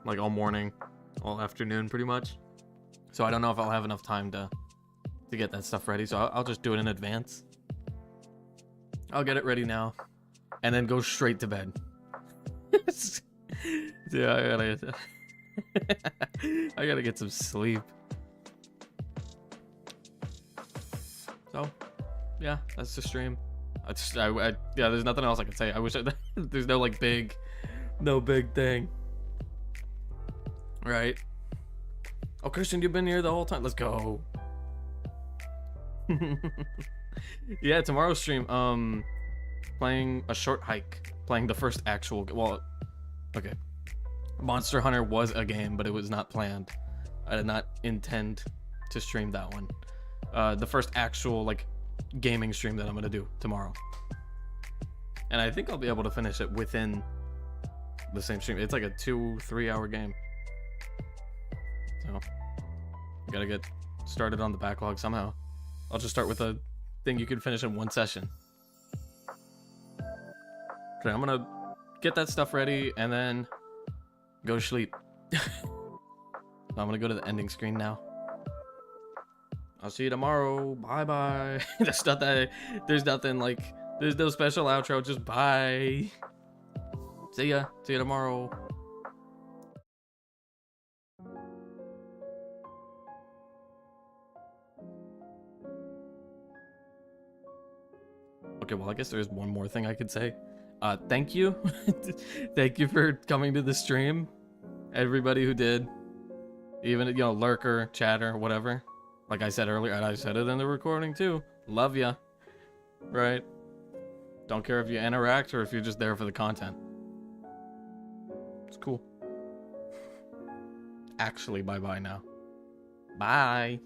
like all morning, all afternoon pretty much. So I don't know if I'll have enough time to get that stuff ready, so I'll just do it in advance. I'll get it ready now and then go straight to bed. Yeah, I gotta get some sleep. So yeah, that's the stream. Yeah, there's nothing else I can say. I wish there's no like big thing, right? Oh, Christian, you've been here the whole time. Let's go. Yeah, tomorrow's stream, playing a short hike, playing the first actual, well, okay, Monster Hunter was a game, but it was not planned. I did not intend to stream that one. The first actual like gaming stream that I'm gonna do tomorrow, and I think I'll be able to finish it within the same stream. It's like a 2-3 hour game, so gotta get started on the backlog somehow. I'll just start with a thing you can finish in 1 session. Okay, I'm gonna get that stuff ready and then go to sleep. I'm gonna go to the ending screen now. I'll see you tomorrow. Bye bye. There's nothing like, there's no special outro, just bye. See ya tomorrow. Okay, well, I guess there's one more thing I could say. Thank you. Thank you for coming to the stream. Everybody who did. Even, you know, lurker, chatter, whatever. Like I said earlier, and I said it in the recording too. Love ya. Right? Don't care if you interact or if you're just there for the content. It's cool. Actually, bye-bye now. Bye.